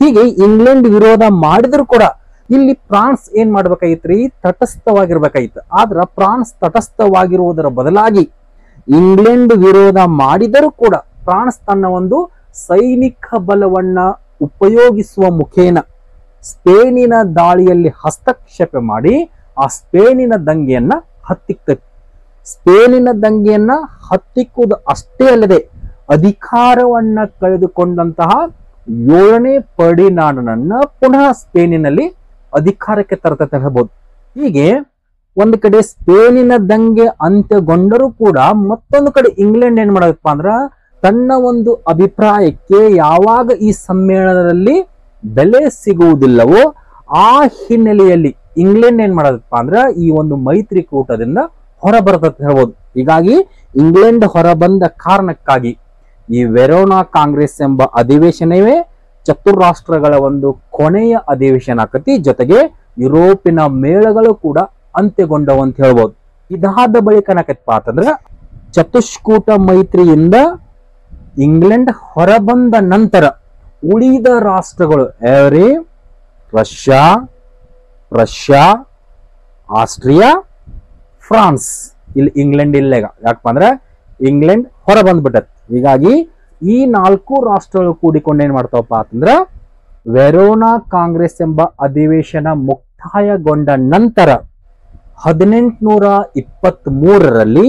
ಹೀಗೆ ಇಂಗ್ಲೆಂಡ್ ವಿರೋಧ ಮಾಡಿದ್ರು ಕೂಡ ಇಲ್ಲಿ ಫ್ರಾನ್ಸ್ ಏನ್ ಮಾಡ್ಬೇಕಾಗಿತ್ರಿ, ತಟಸ್ಥವಾಗಿರ್ಬೇಕಾಗಿತ್ತು. ಆದ್ರ ಫ್ರಾನ್ಸ್ ತಟಸ್ಥವಾಗಿರುವುದರ ಬದಲಾಗಿ ಇಂಗ್ಲೆಂಡ್ ವಿರೋಧ ಮಾಡಿದರೂ ಕೂಡ ಫ್ರಾನ್ಸ್ ತನ್ನ ಒಂದು ಸೈನಿಕ ಬಲವನ್ನ ಉಪಯೋಗಿಸುವ ಮುಖೇನ ಸ್ಪೇನಿನ ದಾಳಿಯಲ್ಲಿ ಹಸ್ತಕ್ಷೇಪ ಮಾಡಿ ಆ ಸ್ಪೇನಿನ ದಂಗೆಯನ್ನ ಹತ್ತಿಕ್ತದೆ. ಸ್ಪೇನಿನ ದಂಗೆಯನ್ನ ಹತ್ತಿಕ್ಕುವುದು ಅಷ್ಟೇ ಅಲ್ಲದೆ ಅಧಿಕಾರವನ್ನ ಕಳೆದುಕೊಂಡಂತಹ 7ನೇ ಫರ್ಡಿನಾಂಡನನ್ನ ಪುನಃ ಸ್ಪೇನಿನಲ್ಲಿ ಅಧಿಕಾರಕ್ಕೆ ತರ್ತದೆ ಹೇಳ್ಬೋದು. ಹೀಗೆ ಒಂದು ಕಡೆ ಸ್ಪೇನಿನ ದಂಗೆ ಅಂತ್ಯಗೊಂಡರೂ ಕೂಡ ಮತ್ತೊಂದು ಕಡೆ ಇಂಗ್ಲೆಂಡ್ ಏನ್ ಮಾಡದಪ್ಪ ಅಂದ್ರ ತನ್ನ ಒಂದು ಅಭಿಪ್ರಾಯಕ್ಕೆ ಯಾವಾಗ ಈ ಸಮ್ಮೇಳನದಲ್ಲಿ ಬೆಲೆ ಸಿಗುವುದಿಲ್ಲವೋ ಆ ಹಿನ್ನೆಲೆಯಲ್ಲಿ ಇಂಗ್ಲೆಂಡ್ ಏನ್ ಮಾಡದಪ್ಪ ಅಂದ್ರ ಈ ಒಂದು ಮೈತ್ರಿಕೂಟದಿಂದ ಹೊರ ಬರ್ತದೆ ಹೇಳ್ಬೋದು. ಹೀಗಾಗಿ ಇಂಗ್ಲೆಂಡ್ ಹೊರಬಂದ ಕಾರಣಕ್ಕಾಗಿ ಈ ವೆರೋನಾ ಕಾಂಗ್ರೆಸ್ ಎಂಬ ಅಧಿವೇಶನವೇ ಚತುರಾಷ್ಟ್ರಗಳ ಒಂದು ಕೊನೆಯ ಅಧಿವೇಶನ ಆಕತಿ. ಜೊತೆಗೆ ಯುರೋಪಿನ ಮೇಳಗಳು ಕೂಡ ಅಂತ್ಯಗೊಂಡವು ಅಂತ ಹೇಳ್ಬೋದು. ಇದಾದ ಬಳಿಕ ಏನಾಕತ್ಪ ಅಂತಂದ್ರ ಚತುಷ್ಕೂಟ ಮೈತ್ರಿಯಿಂದ ಇಂಗ್ಲೆಂಡ್ ಹೊರಬಂದ ನಂತರ ಉಳಿದ ರಾಷ್ಟ್ರಗಳು ಎವರಿ ರಷ್ಯಾ ಆಸ್ಟ್ರಿಯಾ ಫ್ರಾನ್ಸ್, ಇಲ್ಲಿ ಇಂಗ್ಲೆಂಡ್ ಇಲ್ಲ. ಯಾಕಪ್ಪ ಅಂದ್ರೆ ಇಂಗ್ಲೆಂಡ್ ಹೊರ ಬಂದ್ಬಿಟ್ಟತ್. ಹೀಗಾಗಿ ಈ 4 ರಾಷ್ಟ್ರಗಳು ಕೂಡಿಕೊಂಡು ಏನ್ ಮಾಡ್ತಾವಪ್ಪ ಅಂತಂದ್ರ ವೆರೋನಾ ಕಾಂಗ್ರೆಸ್ ಎಂಬ ಅಧಿವೇಶನ ಮುಕ್ತಾಯಗೊಂಡ ನಂತರ 1823ರಲ್ಲಿ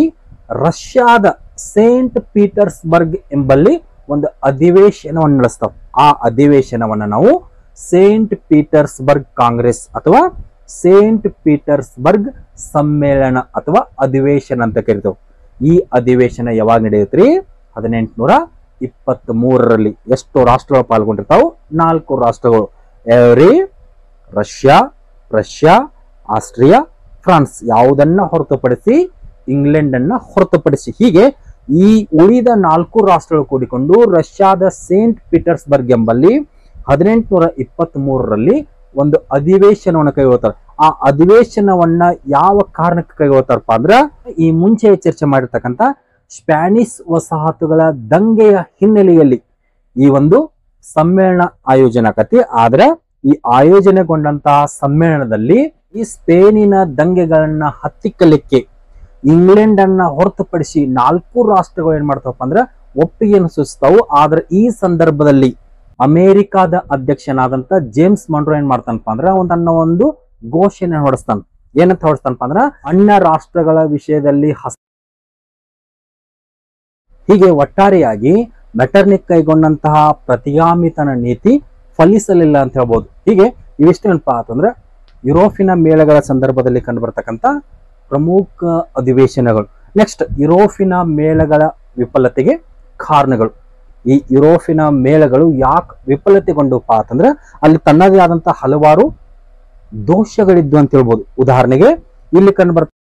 ರಷ್ಯಾದ ಸೇಂಟ್ ಪೀಟರ್ಸ್ಬರ್ಗ್ ಎಂಬಲ್ಲಿ ಒಂದು ಅಧಿವೇಶನವನ್ನು ನಡೆಸ್ತಾವ. ಆ ಅಧಿವೇಶನವನ್ನ ನಾವು ಸೇಂಟ್ ಪೀಟರ್ಸ್ಬರ್ಗ್ ಕಾಂಗ್ರೆಸ್ ಅಥವಾ ಸೇಂಟ್ ಪೀಟರ್ಸ್ಬರ್ಗ್ ಸಮ್ಮೇಳನ ಅಥವಾ ಅಧಿವೇಶನ ಅಂತ ಕರಿತೇವೆ. ಈ ಅಧಿವೇಶನ ಯಾವಾಗ ನಡೆಯುತ್ರಿ, 1823ರಲ್ಲಿ. ಎಷ್ಟು ರಾಷ್ಟ್ರಗಳು ಪಾಲ್ಗೊಂಡಿರ್ತಾವ? 4 ರಾಷ್ಟ್ರಗಳು, ಎವರಿ ರಷ್ಯಾ ಆಸ್ಟ್ರಿಯಾ ಫ್ರಾನ್ಸ್, ಯಾವುದನ್ನ ಹೊರತುಪಡಿಸಿ ಇಂಗ್ಲೆಂಡ್ ಅನ್ನ ಹೊರತುಪಡಿಸಿ. ಹೀಗೆ ಈ ಉಳಿದ 4 ರಾಷ್ಟ್ರಗಳು ಕೂಡಿಕೊಂಡು ರಷ್ಯಾದ ಸೇಂಟ್ ಪೀಟರ್ಸ್ಬರ್ಗ್ ಎಂಬಲ್ಲಿ 1823ರಲ್ಲಿ ಒಂದು ಅಧಿವೇಶನವನ್ನು ಕೈಗೊಳ್ತಾರೆ. ಆ ಅಧಿವೇಶನವನ್ನ ಯಾವ ಕಾರಣಕ್ಕೆ ಕೈಗೊಳ್ತಾರಪ್ಪ ಅಂದ್ರ ಈ ಮುಂಚೆ ಚರ್ಚೆ ಮಾಡಿರ್ತಕ್ಕಂಥ ಸ್ಪ್ಯಾನಿಷ್ ವಸಾಹತುಗಳ ದಂಗೆಯ ಹಿನ್ನೆಲೆಯಲ್ಲಿ ಈ ಒಂದು ಸಮ್ಮೇಳನ ಆಯೋಜನೆ ಆಕತಿ. ಆದ್ರೆ ಈ ಆಯೋಜನೆಗೊಂಡಂತಹ ಸಮ್ಮೇಳನದಲ್ಲಿ ಈ ಸ್ಪೇನಿನ ದಂಗೆಗಳನ್ನ ಹತ್ತಿಕ್ಕಲಿಕ್ಕೆ ಇಂಗ್ಲೆಂಡ್ ಅನ್ನ ಹೊರತುಪಡಿಸಿ 4 ರಾಷ್ಟ್ರಗಳು ಏನ್ ಮಾಡ್ತಾವಪ್ಪ ಅಂದ್ರೆ ಒಪ್ಪಿಗೆಯನ್ನು ಸೂಚಿಸ್ತಾವು. ಆದ್ರೆ ಈ ಸಂದರ್ಭದಲ್ಲಿ ಅಮೆರಿಕಾದ ಅಧ್ಯಕ್ಷನಾದಂತ ಜೇಮ್ಸ್ ಮನ್ರೋ ಏನ್ ಮಾಡ್ತಾನಪ್ಪ ಅಂದ್ರೆ ಒಂದು ಘೋಷಣೆ ಹೊರಡಿಸ್ತಾನ. ಏನಂತ ಹೊರಡಿಸ್ತಾನಪ್ಪ ಅಂದ್ರ ಅಣ್ಣ ರಾಷ್ಟ್ರಗಳ ವಿಷಯದಲ್ಲಿ ಹೀಗೆ ಒಟ್ಟಾರೆಯಾಗಿ ಮೆಟರ್ನಿಕ್ ಕೈಗೊಂಡಂತಹ ಪ್ರತಿಗಾಮಿತನ ನೀತಿ ಫಲಿಸಲಿಲ್ಲ ಅಂತ ಹೇಳ್ಬೋದು. ಹೀಗೆ ಇವಿಷ್ಟೇನಪ್ಪ ಅಂತಂದ್ರೆ ಯುರೋಪಿನ ಮೇಳಗಳ ಸಂದರ್ಭದಲ್ಲಿ ಕಂಡುಬರ್ತಕ್ಕಂಥ ಪ್ರಮುಖ ಅಧಿವೇಶನಗಳು. ನೆಕ್ಸ್ಟ್, ಯುರೋಪಿನ ಮೇಳಗಳ ವಿಫಲತೆಗೆ ಕಾರಣಗಳು. ಈ ಯುರೋಪಿನ ಮೇಳಗಳು ಯಾಕೆ ವಿಫಲತೆಗೊಂಡಪ್ಪ ಅಂತಂದ್ರೆ ಅಲ್ಲಿ ತನ್ನದೇ ಆದಂತಹ ಹಲವಾರು ದೋಷಗಳಿದ್ದು ಅಂತ ಹೇಳ್ಬೋದು. ಉದಾಹರಣೆಗೆ ಇಲ್ಲಿ ಕಂಡುಬರ್ತ